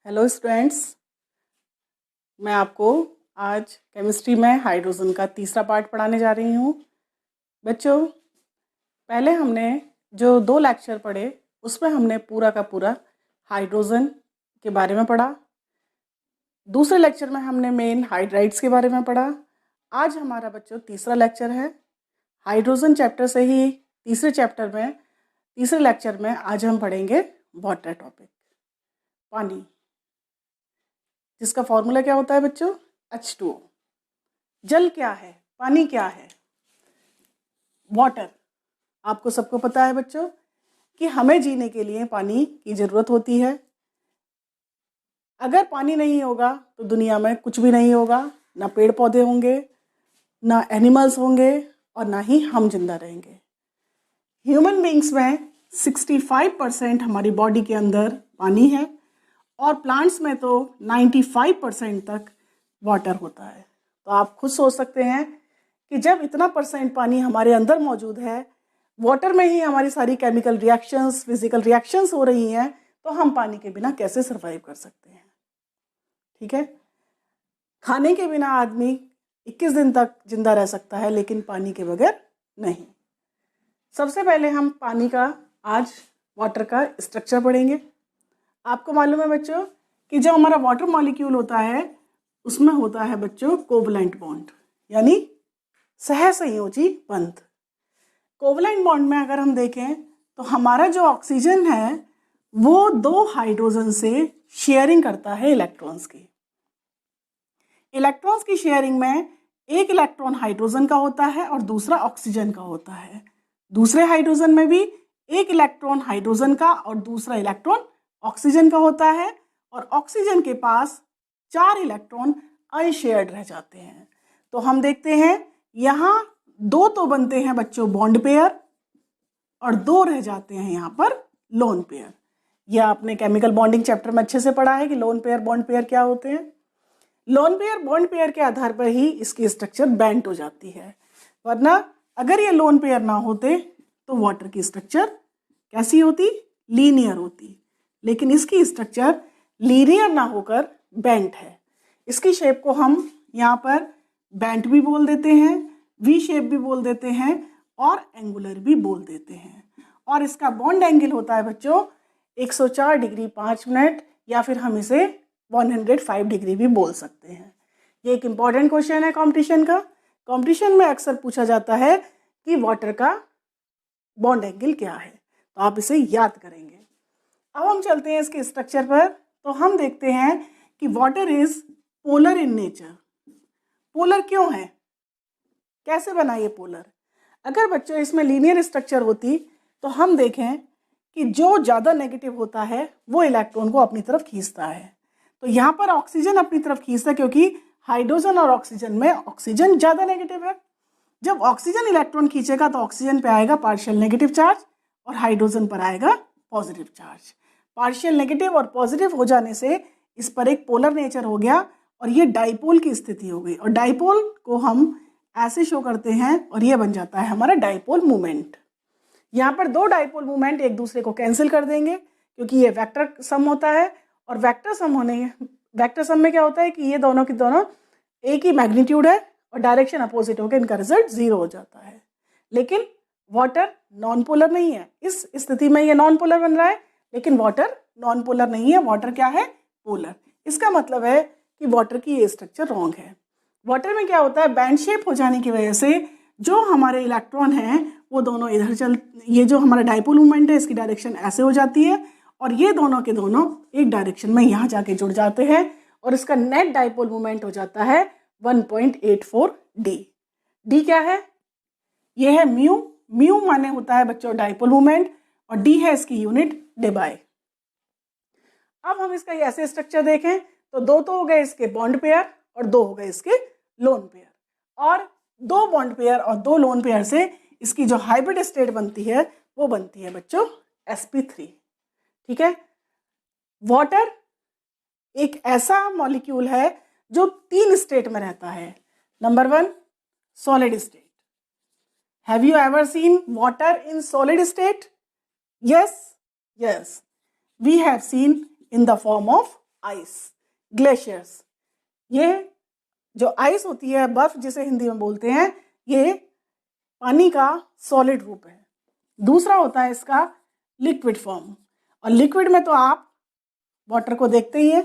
Hello students, मैं आपको आज केमिस्ट्री में हाइड्रोजन का तीसरा पार्ट पढ़ाने जा रही हूँ। बच्चों, पहले हमने जो 2 लेक्चर पढ़े उसमें हमने पूरा का पूरा हाइड्रोजन के बारे में पढ़ा। दूसरे लेक्चर में हमने मेन हाइड्राइड्स के बारे में पढ़ा। आज हमारा बच्चों तीसरा लेक्चर है। हाइड्रोजन चैप्टर से ही तीसरे लेक्चर में आज हम पढ़ेंगे वाटर टॉपिक, पानी, जिसका फॉर्मूला क्या होता है बच्चों? H2O। जल क्या है, पानी क्या है? वाटर। आपको सबको पता है बच्चों कि हमें जीने के लिए पानी की ज़रूरत होती है। अगर पानी नहीं होगा तो दुनिया में कुछ भी नहीं होगा, ना पेड़ पौधे होंगे, ना एनिमल्स होंगे और ना ही हम जिंदा रहेंगे। ह्यूमन बींग्स में 65% हमारी बॉडी के अंदर पानी है और प्लांट्स में तो 95% तक वाटर होता है। तो आप खुद सोच सकते हैं कि जब इतना % पानी हमारे अंदर मौजूद है, वाटर में ही हमारी सारी केमिकल रिएक्शंस, फिजिकल रिएक्शंस हो रही हैं, तो हम पानी के बिना कैसे सर्वाइव कर सकते हैं? ठीक है, खाने के बिना आदमी 21 दिन तक जिंदा रह सकता है, लेकिन पानी के बगैर नहीं। सबसे पहले हम पानी का आज वाटर का स्ट्रक्चर पढ़ेंगे। आपको मालूम है बच्चों कि जो हमारा वाटर मॉलिक्यूल होता है उसमें होता है बच्चों कोवलेंट बॉन्ड, यानी सहसंयोजी बंध। कोवलेंट बॉन्ड में अगर हम देखें तो हमारा जो ऑक्सीजन है वो 2 हाइड्रोजन से शेयरिंग करता है इलेक्ट्रॉन्स की। इलेक्ट्रॉन्स की शेयरिंग में एक इलेक्ट्रॉन हाइड्रोजन का होता है और दूसरा ऑक्सीजन का होता है। दूसरे हाइड्रोजन में भी एक इलेक्ट्रॉन हाइड्रोजन का और दूसरा इलेक्ट्रॉन ऑक्सीजन का होता है और ऑक्सीजन के पास 4 इलेक्ट्रॉन अनशेयर्ड रह जाते हैं। तो हम देखते हैं यहाँ 2 तो बनते हैं बच्चों बॉन्ड पेयर और 2 रह जाते हैं यहाँ पर लोन पेयर। यह आपने केमिकल बॉन्डिंग चैप्टर में अच्छे से पढ़ा है कि लोन पेयर बॉन्ड पेयर क्या होते हैं। लोन पेयर बॉन्ड पेयर के आधार पर ही इसकी स्ट्रक्चर बैंड हो जाती है, वरना अगर ये लोन पेयर ना होते तो वाटर की स्ट्रक्चर कैसी होती? लीनियर होती। लेकिन इसकी स्ट्रक्चर लीनियर ना होकर बेंट है। इसकी शेप को हम यहाँ पर बेंट भी बोल देते हैं, वी शेप भी बोल देते हैं और एंगुलर भी बोल देते हैं। और इसका बॉन्ड एंगल होता है बच्चों 104 डिग्री 5 मिनट, या फिर हम इसे 105 डिग्री भी बोल सकते हैं। ये एक इम्पॉर्टेंट क्वेश्चन है कंपटीशन का। कंपटीशन में अक्सर पूछा जाता है कि वाटर का बॉन्ड एंगल क्या है, तो आप इसे याद करेंगे। अब हम चलते हैं इसके स्ट्रक्चर पर। तो हम देखते हैं कि water is polar in nature. Polar क्यों है, कैसे बना ये पोलर? अगर बच्चों इसमें लीनियर स्ट्रक्चर होती तो हम देखें कि जो ज़्यादा नेगेटिव होता है वो इलेक्ट्रॉन को अपनी तरफ खींचता है। तो यहाँ पर ऑक्सीजन अपनी तरफ खींचता है क्योंकि हाइड्रोजन और ऑक्सीजन में ऑक्सीजन ज़्यादा नेगेटिव है। जब ऑक्सीजन इलेक्ट्रॉन खींचेगा तो ऑक्सीजन पे आएगा पार्शियल नेगेटिव चार्ज और हाइड्रोजन पर आएगा पॉजिटिव चार्ज। पार्शियल नेगेटिव और पॉजिटिव हो जाने से इस पर एक पोलर नेचर हो गया और ये डाइपोल की स्थिति हो गई। और डाइपोल को हम ऐसे शो करते हैं और ये बन जाता है हमारा डाइपोल मूवमेंट। यहाँ पर 2 डाइपोल मूवमेंट एक दूसरे को कैंसिल कर देंगे क्योंकि ये वेक्टर सम होता है, और वेक्टर सम में क्या होता है कि ये दोनों की दोनों एक ही मैग्नीट्यूड है और डायरेक्शन अपोजिट होकर इनका रिजल्ट 0 हो जाता है। लेकिन वाटर नॉन पोलर नहीं है। इस स्थिति में ये नॉन पोलर बन रहा है, लेकिन वाटर नॉन पोलर नहीं है, वाटर क्या है? पोलर। इसका मतलब है कि वाटर की ये स्ट्रक्चर रॉन्ग है। वाटर में क्या होता है, बैंड शेप हो जाने की वजह से जो हमारे इलेक्ट्रॉन हैं वो दोनों इधर ये जो हमारा डाइपोल मूवमेंट है इसकी डायरेक्शन ऐसे हो जाती है और ये दोनों के दोनों एक डायरेक्शन में यहाँ जाके जुड़ जाते हैं और इसका नेट डाइपोल मूवमेंट हो जाता है 1.84 डी। डी क्या है? ये है म्यू। म्यू माने होता है बच्चों डाइपोल मूवमेंट और डी है इसकी यूनिट डेबाई। अब हम इसका ऐसे स्ट्रक्चर देखें तो 2 तो हो गए इसके बॉन्ड पेयर और 2 हो गए इसके लोन पेयर, और 2 बॉन्ड पेयर और 2 लोन पेयर से इसकी जो हाइब्रिड स्टेट बनती है वो बनती है बच्चों sp3। ठीक है, वाटर एक ऐसा मॉलिक्यूल है जो 3 स्टेट में रहता है। Number 1 solid state. Have you ever seen water in solid state? Yes, we have seen in the form of ice, glaciers. ये जो आइस होती है, बर्फ जिसे हिंदी में बोलते हैं, ये पानी का सॉलिड रूप है। दूसरा होता है इसका लिक्विड फॉर्म, और लिक्विड में तो आप वाटर को देखते ही हैं,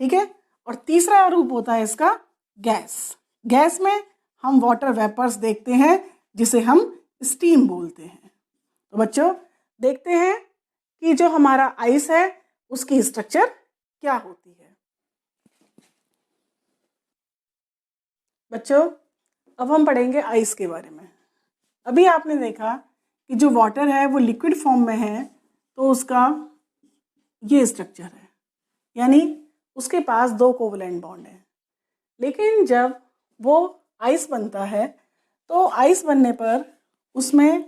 ठीक है। और तीसरा रूप होता है इसका गैस। गैस में हम वाटर वेपर्स देखते हैं जिसे हम स्टीम बोलते हैं। तो बच्चों देखते हैं कि जो हमारा आइस है उसकी स्ट्रक्चर क्या होती है। बच्चों अब हम पढ़ेंगे आइस के बारे में। अभी आपने देखा कि जो वाटर है वो लिक्विड फॉर्म में है, तो उसका ये स्ट्रक्चर है, यानी उसके पास 2 कोवलेंट बॉन्ड है। लेकिन जब वो आइस बनता है तो आइस बनने पर उसमें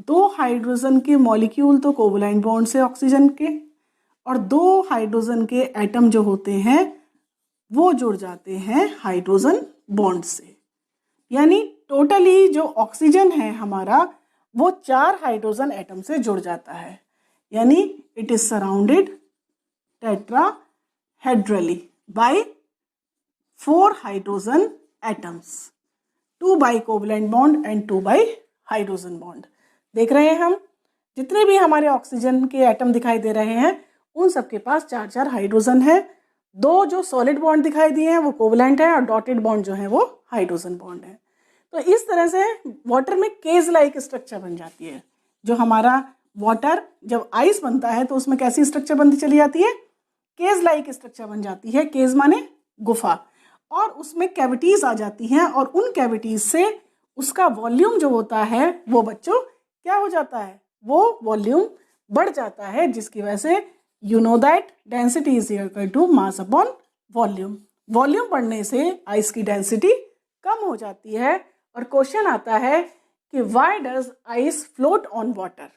2 हाइड्रोजन के मॉलिक्यूल तो कोवलेंट बॉन्ड से ऑक्सीजन के, और 2 हाइड्रोजन के एटम जो होते हैं वो जुड़ जाते हैं हाइड्रोजन बॉन्ड से। यानी टोटली जो ऑक्सीजन है हमारा वो 4 हाइड्रोजन एटम से जुड़ जाता है, यानी it is surrounded tetrahedrally by 4 hydrogen atoms, 2 by covalent bond and 2 by hydrogen bond. देख रहे हैं हम जितने भी हमारे ऑक्सीजन के एटम दिखाई दे रहे हैं उन सबके पास 4-4 हाइड्रोजन है। 2 जो सॉलिड बॉन्ड दिखाई दिए हैं वो कोवलेंट है, और डॉटेड बॉन्ड जो है वो हाइड्रोजन बॉन्ड है। तो इस तरह से वाटर में केज लाइक स्ट्रक्चर बन जाती है। जो हमारा वाटर जब आइस बनता है तो उसमें कैसी स्ट्रक्चर बनती चली जाती है, केज लाइक स्ट्रक्चर बन जाती है। केज माने गुफा, और उसमें कैविटीज आ जाती हैं, और उन कैविटीज से उसका वॉल्यूम जो होता है वो बच्चों क्या हो जाता है, वो वॉल्यूम बढ़ जाता है, जिसकी वजह से you know that density is equal to mass upon volume. Volume बढ़ने से आइस की डेंसिटी कम हो जाती है। और क्वेश्चन आता है कि why does ice float on water,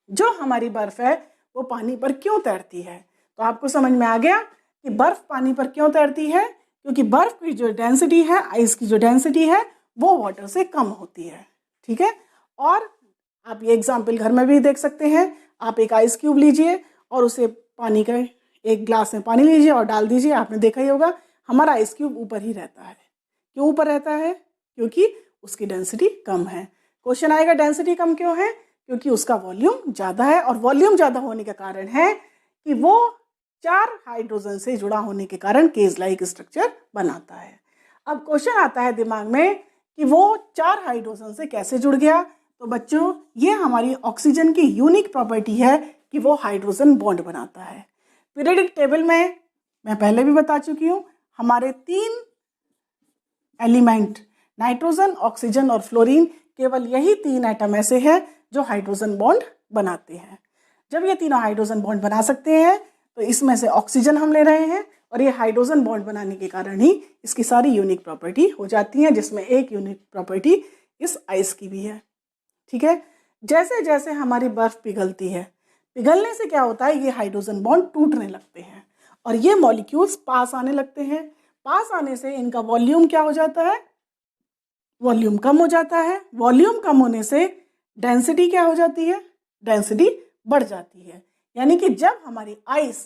जो हमारी बर्फ है वो पानी पर क्यों तैरती है। तो आपको समझ में आ गया कि बर्फ पानी पर क्यों तैरती है, क्योंकि बर्फ की जो डेंसिटी है, आइस की जो डेंसिटी है वो वाटर से कम होती है, ठीक है। और आप ये एग्जाम्पल घर में भी देख सकते हैं। आप एक आइस क्यूब लीजिए और उसे पानी का एक ग्लास में पानी लीजिए और डाल दीजिए। आपने देखा ही होगा हमारा आइस क्यूब ऊपर ही रहता है। क्यों ऊपर रहता है, क्योंकि उसकी डेंसिटी कम है। क्वेश्चन आएगा डेंसिटी कम क्यों है, क्योंकि उसका वॉल्यूम ज़्यादा है, और वॉल्यूम ज़्यादा होने का कारण है कि वो 4 हाइड्रोजन से जुड़ा होने के कारण केज लाइक स्ट्रक्चर बनाता है। अब क्वेश्चन आता है दिमाग में कि वो 4 हाइड्रोजन से कैसे जुड़ गया। तो बच्चों ये हमारी ऑक्सीजन की यूनिक प्रॉपर्टी है कि वो हाइड्रोजन बॉन्ड बनाता है। पीरियोडिक टेबल में मैं पहले भी बता चुकी हूँ, हमारे 3 एलिमेंट नाइट्रोजन, ऑक्सीजन और फ्लोरीन, केवल यही 3 एटम ऐसे हैं जो हाइड्रोजन बॉन्ड बनाते हैं। जब ये तीनों हाइड्रोजन बॉन्ड बना सकते हैं तो इसमें से ऑक्सीजन हम ले रहे हैं, और ये हाइड्रोजन बॉन्ड बनाने के कारण ही इसकी सारी यूनिक प्रॉपर्टी हो जाती है, जिसमें एक यूनिक प्रॉपर्टी इस आइस की भी है, ठीक है। जैसे जैसे हमारी बर्फ पिघलती है, पिघलने से क्या होता है, ये हाइड्रोजन बॉन्ड टूटने लगते हैं और ये मॉलिक्यूल्स पास आने लगते हैं। पास आने से इनका वॉल्यूम क्या हो जाता है, वॉल्यूम कम हो जाता है। वॉल्यूम कम होने से डेंसिटी क्या हो जाती है, डेंसिटी बढ़ जाती है। यानी कि जब हमारी आइस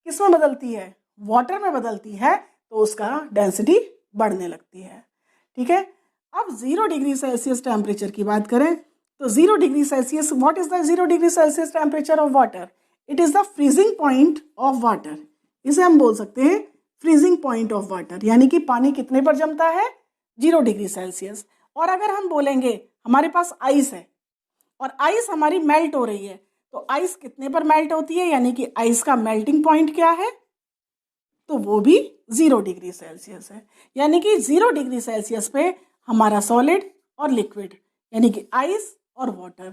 किस में बदलती है, वाटर में बदलती है, तो उसका डेंसिटी बढ़ने लगती है, ठीक है। अब 0 डिग्री सेल्सियस टेम्परेचर की बात करें तो 0 degree Celsius, what is the 0 degree Celsius temperature of water, it is the freezing point of water. इसे हम बोल सकते हैं फ्रीजिंग पॉइंट ऑफ वाटर, यानी कि पानी कितने पर जमता है, 0 डिग्री सेल्सियस। और अगर हम बोलेंगे हमारे पास आइस है और आइस हमारी मेल्ट हो रही है, तो आइस कितने पर मेल्ट होती है, यानी कि आइस का मेल्टिंग पॉइंट क्या है, तो वो भी 0 डिग्री सेल्सियस है। यानी कि 0 डिग्री सेल्सियस पे हमारा सॉलिड और लिक्विड यानी कि आइस और वाटर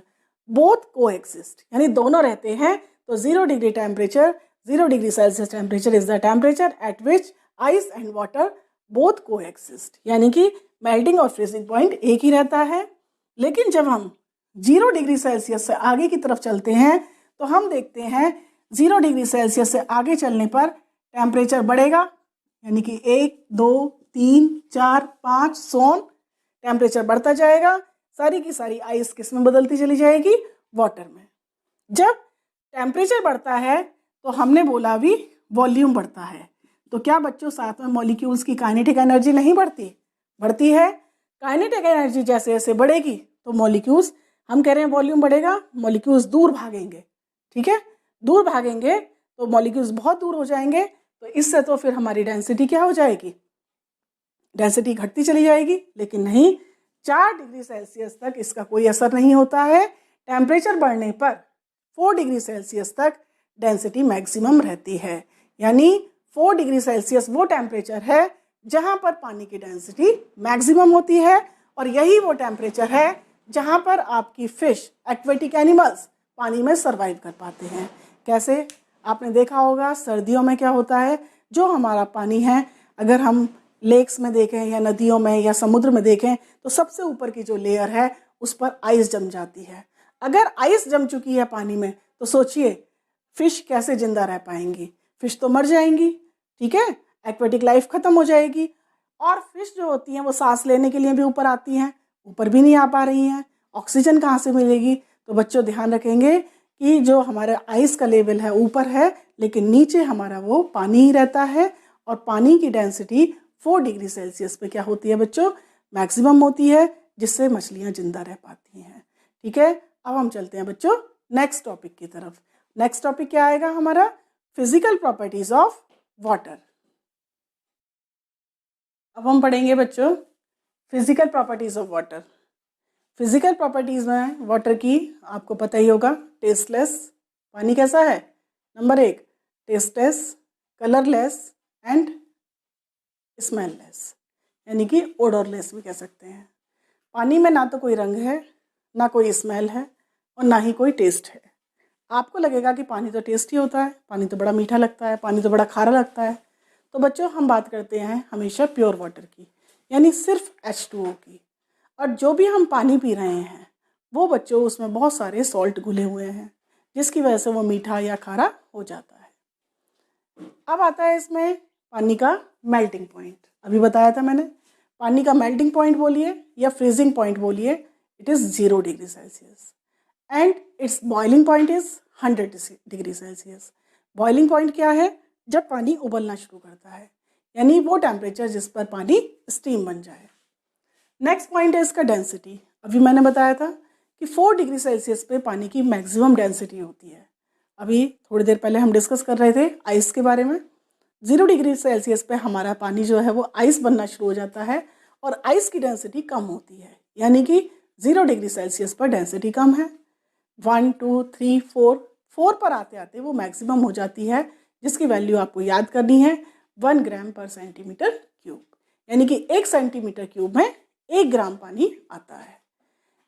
बोथ कोएग्जिस्ट, यानी दोनों रहते हैं। तो 0 degree temperature, 0 degree Celsius temperature is the temperature at which ice and water both coexist, यानी कि मेल्टिंग और फ्रीजिंग पॉइंट एक ही रहता है। लेकिन जब हम 0 डिग्री सेल्सियस से आगे की तरफ चलते हैं तो हम देखते हैं 0 डिग्री सेल्सियस से आगे चलने पर टेम्परेचर बढ़ेगा, यानी कि 1, 2, 3, 4, 5 सोन टेम्परेचर बढ़ता जाएगा। सारी की सारी आइस किस में बदलती चली जाएगी, वाटर में। जब टेम्परेचर बढ़ता है तो हमने बोला भी वॉल्यूम बढ़ता है। तो क्या बच्चों साथ में मॉलिक्यूल्स की काइनेटिक एनर्जी नहीं बढ़ती? बढ़ती है। काइनेटिक एनर्जी जैसे जैसे बढ़ेगी तो मॉलिक्यूल्स, हम कह रहे हैं वॉल्यूम बढ़ेगा, मॉलिक्यूल्स दूर भागेंगे। ठीक है, दूर भागेंगे तो मॉलिक्यूल्स बहुत दूर हो जाएंगे, तो इससे तो फिर हमारी डेंसिटी क्या हो जाएगी? डेंसिटी घटती चली जाएगी। लेकिन नहीं, 4 डिग्री सेल्सियस तक इसका कोई असर नहीं होता है। टेम्परेचर बढ़ने पर 4 डिग्री सेल्सियस तक डेंसिटी मैक्सिमम रहती है। यानी 4 डिग्री सेल्सियस वो टेम्परेचर है जहाँ पर पानी की डेंसिटी मैक्सिमम होती है, और यही वो टेम्परेचर है जहाँ पर आपकी फिश, एक्वेटिक एनिमल्स पानी में सर्वाइव कर पाते हैं। कैसे? आपने देखा होगा सर्दियों में क्या होता है, जो हमारा पानी है, अगर हम लेक्स में देखें या नदियों में या समुद्र में देखें तो सबसे ऊपर की जो लेयर है उस पर आइस जम जाती है। अगर आइस जम चुकी है पानी में तो सोचिए फिश कैसे जिंदा रह पाएंगी? फिश तो मर जाएंगी। ठीक है, एक्वेटिक लाइफ खत्म हो जाएगी। और फिश जो होती हैं वो सांस लेने के लिए भी ऊपर आती हैं, ऊपर भी नहीं आ पा रही हैं। ऑक्सीजन कहाँ से मिलेगी? तो बच्चों ध्यान रखेंगे कि जो हमारा आइस का लेवल है ऊपर है, लेकिन नीचे हमारा वो पानी ही रहता है, और पानी की डेंसिटी 4 डिग्री सेल्सियस पे क्या होती है बच्चों? मैक्सिमम होती है, जिससे मछलियाँ जिंदा रह पाती हैं। ठीक है, अब हम चलते हैं बच्चों नेक्स्ट टॉपिक की तरफ। नेक्स्ट टॉपिक क्या आएगा हमारा? Physical properties of water. अब हम पढ़ेंगे बच्चों physical properties of water. Physical properties में वाटर की आपको पता ही होगा, टेस्टलेस, पानी कैसा है? Number 1 tasteless, colourless and smell-less, यानी कि ओडोरलेस भी कह सकते हैं। पानी में ना तो कोई रंग है, ना कोई स्मेल है, और ना ही कोई टेस्ट है। आपको लगेगा कि पानी तो टेस्टी होता है, पानी तो बड़ा मीठा लगता है, पानी तो बड़ा खारा लगता है। तो बच्चों हम बात करते हैं हमेशा प्योर वाटर की, यानी सिर्फ H2O की। और जो भी हम पानी पी रहे हैं वो बच्चों उसमें बहुत सारे सॉल्ट घुले हुए हैं, जिसकी वजह से वो मीठा या खारा हो जाता है। अब आता है इसमें पानी का मेल्टिंग पॉइंट। अभी बताया था मैंने, पानी का मेल्टिंग पॉइंट बोलिए या फ्रीजिंग पॉइंट बोलिए, it is 0 degree Celsius, and it's boiling point is 100 degree Celsius. Boiling point क्या है? जब पानी उबलना शुरू करता है, यानी वो टेम्परेचर जिस पर पानी स्टीम बन जाए। नेक्स्ट पॉइंट है इसका डेंसिटी। अभी मैंने बताया था कि 4 डिग्री सेल्सियस पे पानी की मैक्सिमम डेंसिटी होती है। अभी थोड़ी देर पहले हम डिस्कस कर रहे थे आइस के बारे में। 0 डिग्री सेल्सियस पे हमारा पानी जो है वो आइस बनना शुरू हो जाता है, और आइस की डेंसिटी कम होती है, यानी कि 0 डिग्री सेल्सियस पर डेंसिटी कम है। 1 2 3 4 पर आते आते वो मैक्सिमम हो जाती है, जिसकी वैल्यू आपको याद करनी है 1 ग्राम पर सेंटीमीटर क्यूब, यानी कि 1 सेंटीमीटर क्यूब में 1 ग्राम पानी आता है।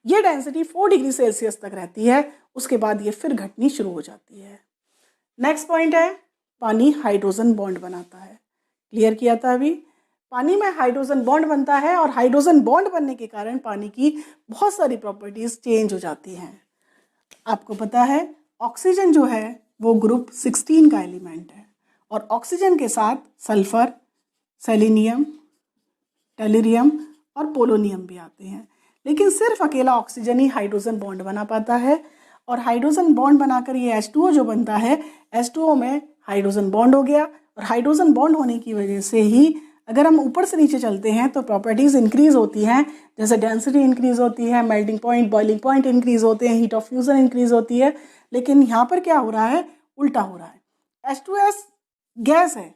ये डेंसिटी 4 डिग्री सेल्सियस तक रहती है, उसके बाद ये फिर घटनी शुरू हो जाती है। नेक्स्ट पॉइंट है पानी हाइड्रोजन बॉन्ड बनाता है। क्लियर किया था अभी, पानी में हाइड्रोजन बॉन्ड बनता है, और हाइड्रोजन बॉन्ड बनने के कारण पानी की बहुत सारी प्रॉपर्टीज चेंज हो जाती हैं। आपको पता है ऑक्सीजन जो है वो ग्रुप 16 का एलिमेंट है, और ऑक्सीजन के साथ सल्फर, सेलेनियम, टेलुरियम और पोलोनियम भी आते हैं। लेकिन सिर्फ अकेला ऑक्सीजन ही हाइड्रोजन बॉन्ड बना पाता है, और हाइड्रोजन बॉन्ड बनाकर ये H2O जो बनता है, H2O में हाइड्रोजन बॉन्ड हो गया, और हाइड्रोजन बॉन्ड होने की वजह से ही अगर हम ऊपर से नीचे चलते हैं तो प्रॉपर्टीज़ इंक्रीज होती हैं, जैसे डेंसिटी इंक्रीज होती है, melting point, boiling point increase होते हैं, हीट ऑफ फ्यूजन इंक्रीज होती है। लेकिन यहाँ पर क्या हो रहा है? उल्टा हो रहा है। H2S गैस है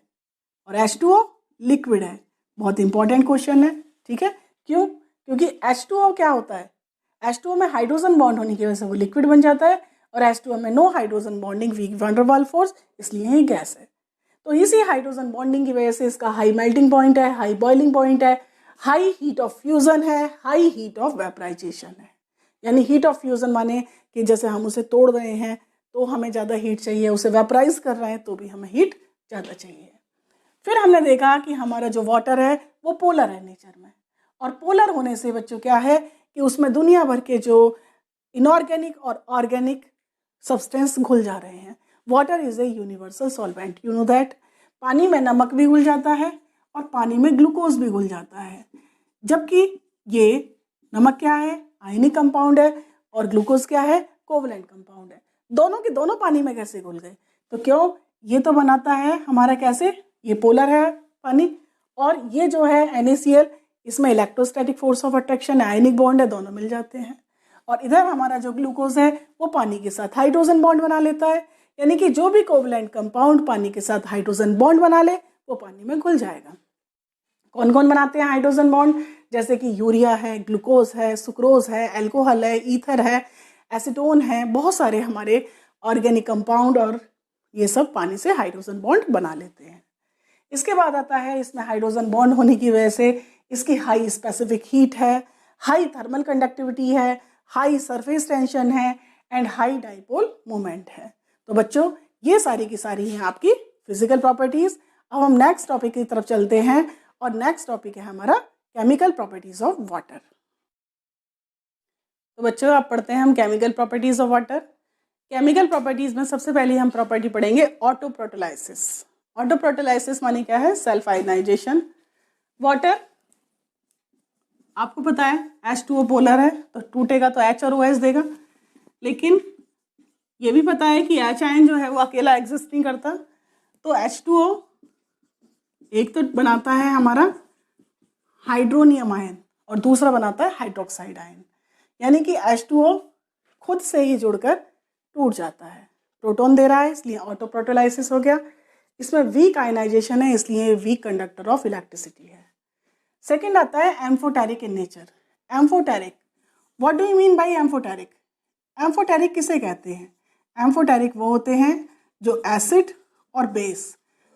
और H2O लिक्विड है। बहुत इंपॉर्टेंट क्वेश्चन है। ठीक है, क्यों? क्योंकि H2O क्या होता है? H2O में हाइड्रोजन बॉन्ड होने की वजह से वो लिक्विड बन जाता है, और H2O में no hydrogen bonding, weak van der Waals force, इसलिए ये गैस है। तो इसी हाइड्रोजन बॉन्डिंग की वजह से इसका हाई मेल्टिंग पॉइंट है, हाई बॉइलिंग पॉइंट है, हाई हीट ऑफ फ्यूजन है, हाई हीट ऑफ वेपराइजेशन है। यानी हीट ऑफ फ्यूजन माने कि जैसे हम उसे तोड़ रहे हैं तो हमें ज़्यादा हीट चाहिए, उसे वेपराइज कर रहे हैं तो भी हमें हीट ज़्यादा चाहिए। फिर हमने देखा कि हमारा जो वाटर है वो पोलर है नेचर में, और पोलर होने से बच्चों क्या है कि उसमें दुनिया भर के जो इनऑर्गेनिक और ऑर्गेनिक सब्सटेंस घुल जा रहे हैं। Water is a universal solvent, you know that. पानी में नमक भी घुल जाता है और पानी में ग्लूकोज भी घुल जाता है, जबकि ये नमक क्या है? आयनिक कंपाउंड है, और ग्लूकोज क्या है? कोवलेंट कंपाउंड है। दोनों के दोनों पानी में कैसे घुल गए? तो क्यों? ये तो बनाता है हमारा कैसे, ये पोलर है पानी, और ये जो है NaCl, इसमें electrostatic force of attraction, ionic bond है, दोनों मिल जाते हैं। और इधर हमारा जो ग्लूकोज है वो पानी के साथ हाइड्रोजन बॉन्ड बना लेता है, यानी कि जो भी कोवलेंट कंपाउंड पानी के साथ हाइड्रोजन बॉन्ड बना ले वो पानी में घुल जाएगा। कौन कौन बनाते हैं हाइड्रोजन बॉन्ड, जैसे कि यूरिया है, ग्लूकोज है, सुक्रोज है, एल्कोहल है, ईथर है, एसीटोन है, बहुत सारे हमारे ऑर्गेनिक कंपाउंड, और ये सब पानी से हाइड्रोजन बॉन्ड बना लेते हैं। इसके बाद आता है, इसमें हाइड्रोजन बॉन्ड होने की वजह से इसकी हाई स्पेसिफिक हीट है, हाई थर्मल कंडक्टिविटी है, हाई सरफेस टेंशन है, एंड हाई डाइपोल मोमेंट है। तो बच्चों ये सारी की सारी हैं आपकी फिजिकल प्रॉपर्टीज। अब हम नेक्स्ट टॉपिक की तरफ चलते हैं, और नेक्स्ट टॉपिक है हमारा केमिकल प्रॉपर्टीज ऑफ वाटर। तो बच्चों आप पढ़ते हैं हम chemical properties of water. Chemical properties में सबसे पहले हम प्रॉपर्टी पढ़ेंगे ऑटोप्रोटोलाइसिस। ऑटोप्रोटोलाइसिस माने क्या है, सेल्फ आयनाइजेशन। वाटर आपको पता है H2O पोलर है, तो टूटेगा तो H और OH देगा, लेकिन ये भी पता है कि H आयन जो है वो अकेला एग्जिस्ट नहीं करता। तो H2O एक तो बनाता है हमारा हाइड्रोनियम आयन और दूसरा बनाता है हाइड्रोक्साइड आयन, यानी कि H2O खुद से ही जुड़कर टूट जाता है। प्रोटॉन दे रहा है इसलिए ऑटोप्रोटोलाइसिस हो गया। इसमें वीक आयनाइजेशन है इसलिए वीक कंडक्टर ऑफ इलेक्ट्रिसिटी है। सेकंड आता है amphoteric in nature. Amphoteric, what do you mean by amphoteric? Amphoteric किसे कहते हैं? एम्फोटेरिक वो होते हैं जो एसिड और बेस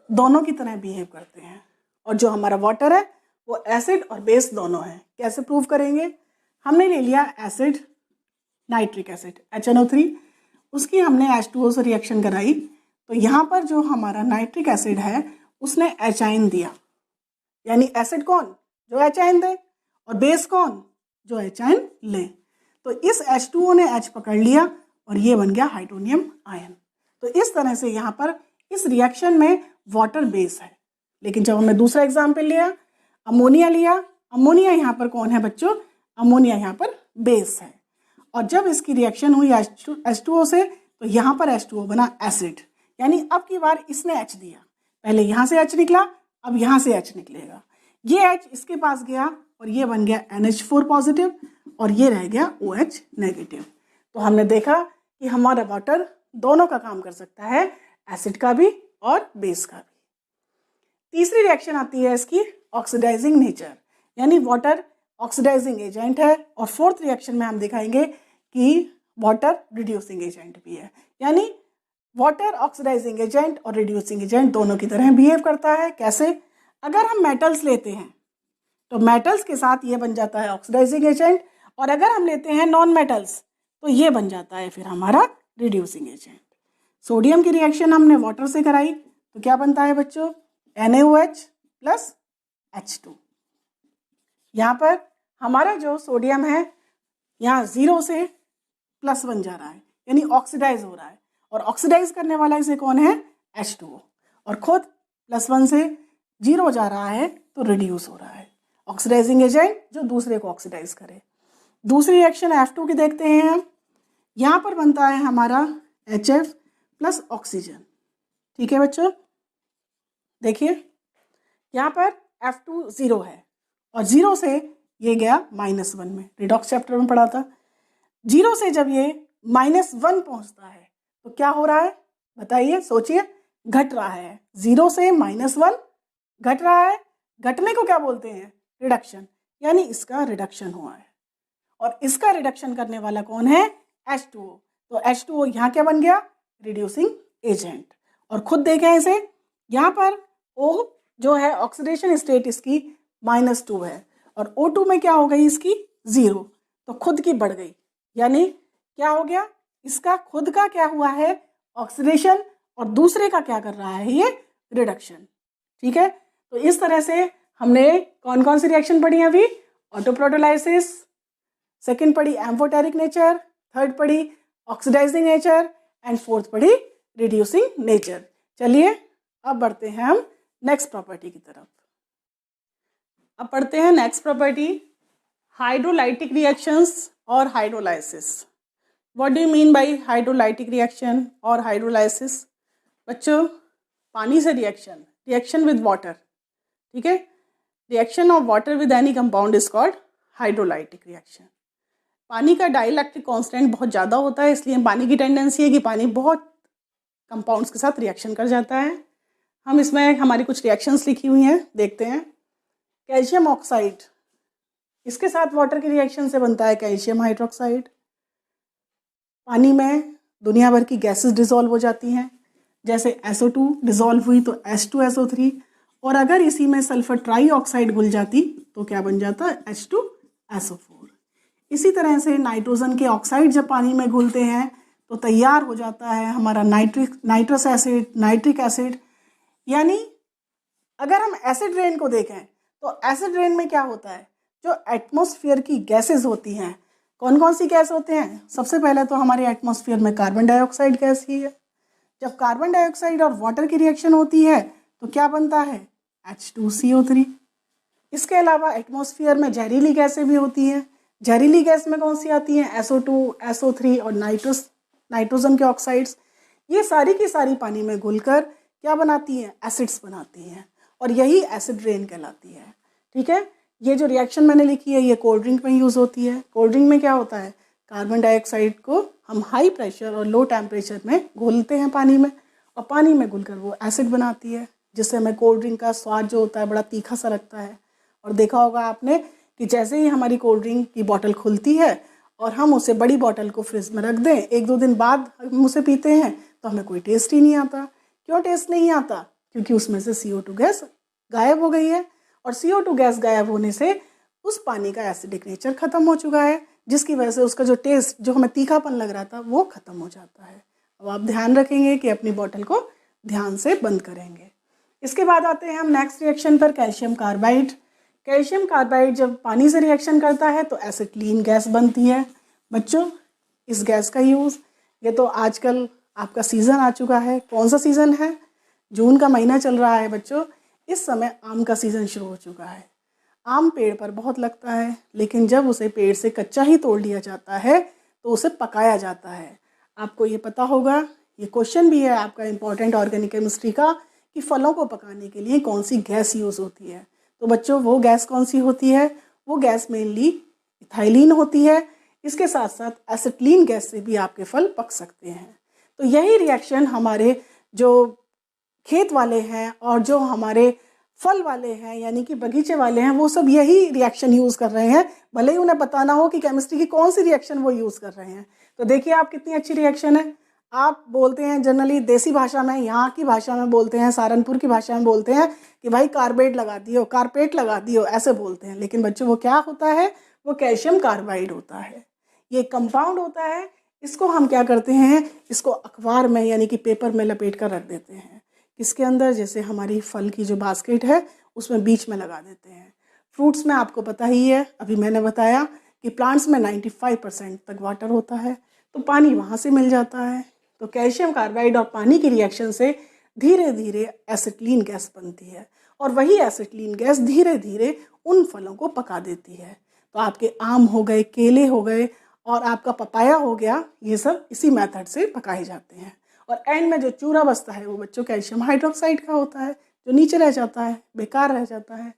दोनों की तरह बिहेव करते हैं, और जो हमारा वाटर है वो एसिड और बेस दोनों है। कैसे प्रूव करेंगे? हमने ले लिया एसिड, नाइट्रिक एसिड HNO3, उसकी हमने H2O से रिएक्शन कराई, तो यहाँ पर जो हमारा नाइट्रिक एसिड है उसने H आयन दिया, यानी एसिड कौन? जो H आयन दे, और बेस कौन? जो H आयन ले। तो इस H2O ने H पकड़ लिया और ये बन गया हाइड्रोनियम आयन। तो इस तरह से यहाँ पर इस रिएक्शन में वाटर बेस है। लेकिन जब हमने दूसरा एग्जाम्पल लिया, अमोनिया लिया, अमोनिया यहाँ पर कौन है बच्चों? अमोनिया यहाँ पर बेस है, और जब इसकी रिएक्शन हुई H2O से तो यहाँ पर H2O बना एसिड, यानी अब की बार इसने H दिया, पहले यहाँ से H निकला, अब यहाँ से H निकलेगा, ये H इसके पास गया और ये बन गया NH4 पॉजिटिव और ये रह गया OH नेगेटिव। तो हमने देखा कि हमारा वाटर दोनों का काम कर सकता है, एसिड का भी और बेस का भी। तीसरी रिएक्शन आती है इसकी ऑक्सीडाइजिंग नेचर, यानी वाटर ऑक्सीडाइजिंग एजेंट है, और फोर्थ रिएक्शन में हम दिखाएंगे कि वाटर रिड्यूसिंग एजेंट भी है, यानी वाटर ऑक्सीडाइजिंग एजेंट और रिड्यूसिंग एजेंट दोनों की तरह बिहेव करता है। कैसे? अगर हम मेटल्स लेते हैं तो मेटल्स के साथ ये बन जाता है ऑक्सीडाइजिंग एजेंट, और अगर हम लेते हैं नॉन मेटल्स तो ये बन जाता है फिर हमारा रिड्यूसिंग एजेंट। सोडियम की रिएक्शन हमने वाटर से कराई तो क्या बनता है बच्चों? NaOH plus H2। यहाँ पर हमारा जो सोडियम है यहाँ 0 से +1 जा रहा है, यानी ऑक्सीडाइज हो रहा है, और ऑक्सीडाइज करने वाला इसे कौन है? H2O, और खुद +1 से 0 जा रहा है तो रिड्यूस हो रहा है, ऑक्सीडाइजिंग एजेंट जो दूसरे को ऑक्सीडाइज करे। दूसरी रिएक्शन F2 की देखते हैं हम। यहाँ पर बनता है हमारा HF प्लस ऑक्सीजन। ठीक है बच्चों, देखिए यहाँ पर F2 0 है और 0 से ये गया -1 में, रिडॉक्स चैप्टर में पढ़ा था। 0 से जब ये -1 पहुँचता है तो क्या हो रहा है बताइए, सोचिए, घट रहा है। 0 से -1 घट रहा है, घटने को क्या बोलते हैं? रिडक्शन, यानी इसका रिडक्शन हुआ है, और इसका रिडक्शन करने वाला कौन है? H2O। तो H2O यहाँ क्या बन गया? Reducing agent. और खुद देखें इसे, यहाँ पर O जो है ऑक्सीडेशन स्टेट इसकी -2 है, और O2 में क्या हो गई इसकी? 0, तो खुद की बढ़ गई, यानी क्या हो गया? इसका खुद का क्या हुआ है? ऑक्सीडेशन, और दूसरे का क्या कर रहा है? ये रिडक्शन। ठीक है, तो इस तरह से हमने कौन कौन सी रिएक्शन पढ़ी अभी? ऑटोप्रोटोलाइसिस, सेकंड पढ़ी एम्फोटेरिक नेचर, थर्ड पढ़ी ऑक्सीडाइजिंग नेचर, एंड फोर्थ पढ़ी रिड्यूसिंग नेचर। चलिए अब बढ़ते हैं हम नेक्स्ट प्रॉपर्टी की तरफ। अब पढ़ते हैं नेक्स्ट प्रॉपर्टी, हाइड्रोलाइटिक रिएक्शंस और hydrolysis. What do you mean by hydrolytic reaction और हाइड्रोलाइसिस? बच्चों पानी से रिएक्शन विद वाटर, ठीक है। Reaction of water with any compound is called hydrolytic reaction. पानी का डाइलेक्ट्रिक कांस्टेंट बहुत ज़्यादा होता है, इसलिए पानी की टेंडेंसी है कि पानी बहुत कंपाउंड्स के साथ रिएक्शन कर जाता है। हम इसमें हमारी कुछ रिएक्शंस लिखी हुई हैं, देखते हैं। कैल्शियम ऑक्साइड, इसके साथ वाटर के रिएक्शन से बनता है कैल्शियम हाइड्रोक्साइड। पानी में दुनिया भर की गैसेस डिसॉल्व हो जाती हैं, जैसे SO2 डिसॉल्व हुई तो H2SO3, और अगर इसी में सल्फर ट्राई ऑक्साइड घुल जाती तो क्या बन जाता, H2SO4। इसी तरह से नाइट्रोजन के ऑक्साइड जब पानी में घुलते हैं तो तैयार हो जाता है हमारा नाइट्रस एसिड, नाइट्रिक एसिड। यानी अगर हम एसिड रेन को देखें तो एसिड रेन में क्या होता है, जो एटमॉस्फेयर की गैसेस होती हैं, कौन कौन सी गैस होते हैं। सबसे पहले तो हमारे एटमॉस्फेयर में कार्बन डाइऑक्साइड गैस ही है। जब कार्बन डाइऑक्साइड और वाटर की रिएक्शन होती है तो क्या बनता है, H2CO3। इसके अलावा एटमॉस्फेयर में जहरीली गैसें भी होती हैं। जहरीली गैस में कौन सी आती हैं, SO2, SO3 और नाइट्रोजन के ऑक्साइड्स। ये सारी की सारी पानी में घुलकर क्या बनाती हैं, एसिड्स बनाती हैं, और यही एसिड रेन कहलाती है, ठीक है। ये जो रिएक्शन मैंने लिखी है ये कोल्ड ड्रिंक में यूज़ होती है। कोल्ड ड्रिंक में क्या होता है, कार्बन डाइऑक्साइड को हम हाई प्रेशर और लो टेम्परेचर में घोलते हैं पानी में, और पानी में घुलकर वो एसिड बनाती है, जिससे हमें कोल्ड ड्रिंक का स्वाद जो होता है बड़ा तीखा सा लगता है। और देखा होगा आपने कि जैसे ही हमारी कोल्ड ड्रिंक की बोतल खुलती है और हम उसे बड़ी बोतल को फ्रिज में रख दें, 1-2 दिन बाद हम उसे पीते हैं तो हमें कोई टेस्ट ही नहीं आता। क्यों टेस्ट नहीं आता, क्योंकि उसमें से CO2 गैस गायब हो गई है, और CO2 गैस गायब होने से उस पानी का एसिडिक नेचर खत्म हो चुका है, जिसकी वजह से उसका जो टेस्ट, जो हमें तीखापन लग रहा था, वो खत्म हो जाता है। अब आप ध्यान रखेंगे कि अपनी बोतल को ध्यान से बंद करेंगे। इसके बाद आते हैं हम नेक्स्ट रिएक्शन पर, कैल्शियम कार्बाइड। कैल्शियम कार्बाइड जब पानी से रिएक्शन करता है तो एसिटिलीन गैस बनती है। बच्चों, इस गैस का यूज़, ये तो आजकल आपका सीज़न आ चुका है। कौन सा सीज़न है, जून का महीना चल रहा है बच्चों। इस समय आम का सीज़न शुरू हो चुका है। आम पेड़ पर बहुत लगता है, लेकिन जब उसे पेड़ से कच्चा ही तोड़ लिया जाता है तो उसे पकाया जाता है। आपको ये पता होगा, ये क्वेश्चन भी है आपका इम्पॉर्टेंट ऑर्गेनिक केमिस्ट्री का, कि फलों को पकाने के लिए कौन सी गैस यूज़ होती है। तो बच्चों, वो गैस कौन सी होती है, वो गैस मेनली इथाइलिन होती है। इसके साथ साथ एसिटिलीन गैस से भी आपके फल पक सकते हैं। तो यही रिएक्शन हमारे जो खेत वाले हैं और जो हमारे फल वाले हैं, यानी कि बगीचे वाले हैं, वो सब यही रिएक्शन यूज़ कर रहे हैं, भले ही उन्हें पता ना हो कि केमिस्ट्री की कौन सी रिएक्शन वो यूज़ कर रहे हैं। तो देखिए आप, कितनी अच्छी रिएक्शन है। आप बोलते हैं जनरली देसी भाषा में, यहाँ की भाषा में बोलते हैं, सहारनपुर की भाषा में बोलते हैं कि भाई कार्बेट लगा दियो, कारपेट लगा दियो, ऐसे बोलते हैं। लेकिन बच्चों, वो क्या होता है, वो कैल्शियम कार्बाइड होता है। ये कंपाउंड होता है। इसको हम क्या करते हैं, इसको अखबार में यानी कि पेपर में लपेट कर रख देते हैं। किसके अंदर, जैसे हमारी फल की जो बास्केट है उसमें बीच में लगा देते हैं। फ्रूट्स में आपको पता ही है, अभी मैंने बताया कि प्लांट्स में 95% तक वाटर होता है, तो पानी वहाँ से मिल जाता है। तो कैल्शियम कार्बाइड और पानी की रिएक्शन से धीरे धीरे एसिटिलीन गैस बनती है, और वही एसिटिलीन गैस धीरे धीरे उन फलों को पका देती है। तो आपके आम हो गए, केले हो गए, और आपका पपाया हो गया, ये सब इसी मेथड से पकाए जाते हैं। और एंड में जो चूरा बचता है वो बच्चों कैल्शियम हाइड्रोक्साइड का होता है, जो नीचे रह जाता है, बेकार रह जाता है।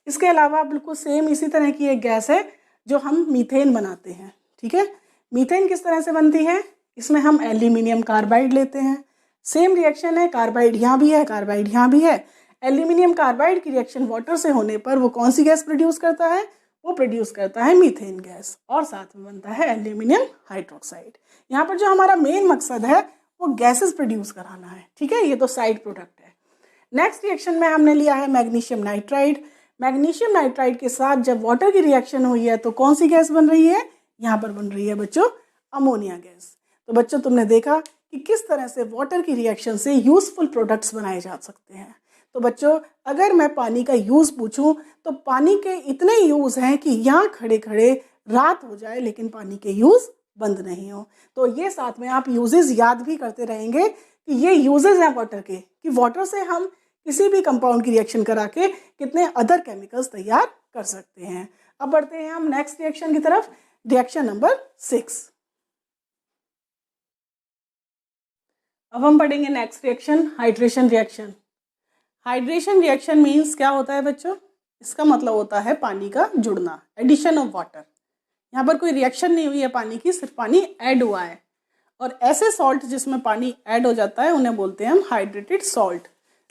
इसके अलावा बिल्कुल सेम इसी तरह की एक गैस है जो हम मीथेन बनाते हैं, ठीक है। मीथेन किस तरह से बनती है, इसमें हम एल्यूमिनियम कार्बाइड लेते हैं। सेम रिएक्शन है, कार्बाइड यहाँ भी है, कार्बाइड यहाँ भी है। एल्यूमिनियम कार्बाइड की रिएक्शन वाटर से होने पर वो कौन सी गैस प्रोड्यूस करता है, वो प्रोड्यूस करता है मीथेन गैस, और साथ में बनता है एल्यूमिनियम हाइड्रोक्साइड। यहाँ पर जो हमारा मेन मकसद है वो गैसेस प्रोड्यूस कराना है, ठीक है। ये तो साइड प्रोडक्ट है। नेक्स्ट रिएक्शन में हमने लिया है मैग्नीशियम नाइट्राइड। मैग्नीशियम नाइट्राइड के साथ जब वाटर की रिएक्शन हुई है तो कौन सी गैस बन रही है, यहाँ पर बन रही है बच्चों अमोनिया गैस। तो बच्चों, तुमने देखा कि किस तरह से वाटर की रिएक्शन से यूजफुल प्रोडक्ट्स बनाए जा सकते हैं। तो बच्चों, अगर मैं पानी का यूज़ पूछूं तो पानी के इतने यूज़ हैं कि यहाँ खड़े खड़े रात हो जाए लेकिन पानी के यूज़ बंद नहीं हो। तो ये साथ में आप यूजेस याद भी करते रहेंगे कि ये यूजेस हैं वाटर के, कि वाटर से हम किसी भी कंपाउंड की रिएक्शन करा के कितने अदर केमिकल्स तैयार कर सकते हैं। अब बढ़ते हैं हम नेक्स्ट रिएक्शन की तरफ, रिएक्शन नंबर 6। अब हम पढ़ेंगे next reaction, hydration reaction. Hydration reaction means क्या होता है बच्चों? इसका मतलब होता है पानी का जुड़ना, एडिशन ऑफ वाटर। यहाँ पर कोई रिएक्शन नहीं हुई है पानी की, सिर्फ पानी ऐड हुआ है। और ऐसे सॉल्ट जिसमें पानी ऐड हो जाता है उन्हें बोलते हैं हम हाइड्रेटेड सॉल्ट।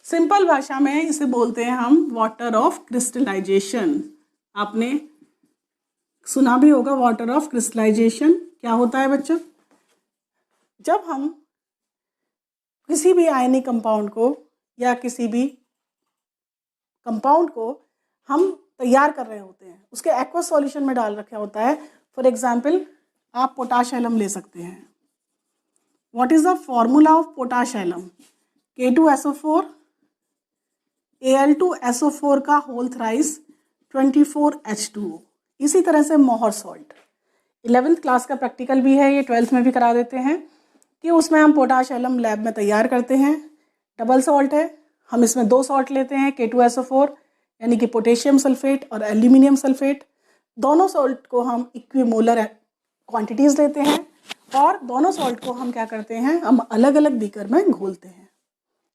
सिंपल भाषा में इसे बोलते हैं हम वाटर ऑफ क्रिस्टलाइजेशन। आपने सुना भी होगा वाटर ऑफ क्रिस्टलाइजेशन क्या होता है बच्चों? जब हम किसी भी आयनिक कंपाउंड को या किसी भी कंपाउंड को हम तैयार कर रहे होते हैं, उसके एक्वस सॉल्यूशन में डाल रखा होता है। फॉर एग्जाम्पल आप पोटाश एलम ले सकते हैं। What is the formula of potash alum? K2SO4 Al2SO4 का होल थ्राइस 24H2O। इसी तरह से मोहर सॉल्ट 11th क्लास का प्रैक्टिकल भी है, ये 12th में भी करा देते हैं कि उसमें हम पोटाश एलम लैब में तैयार करते हैं। डबल सॉल्ट है, हम इसमें 2 सॉल्ट लेते हैं, K2SO4 यानी कि पोटेशियम सल्फेट और एल्यूमिनियम सल्फेट। दोनों सॉल्ट को हम इक्विमोलर क्वांटिटीज़ लेते हैं और दोनों सॉल्ट को हम क्या करते हैं, हम अलग अलग बीकर में घोलते हैं।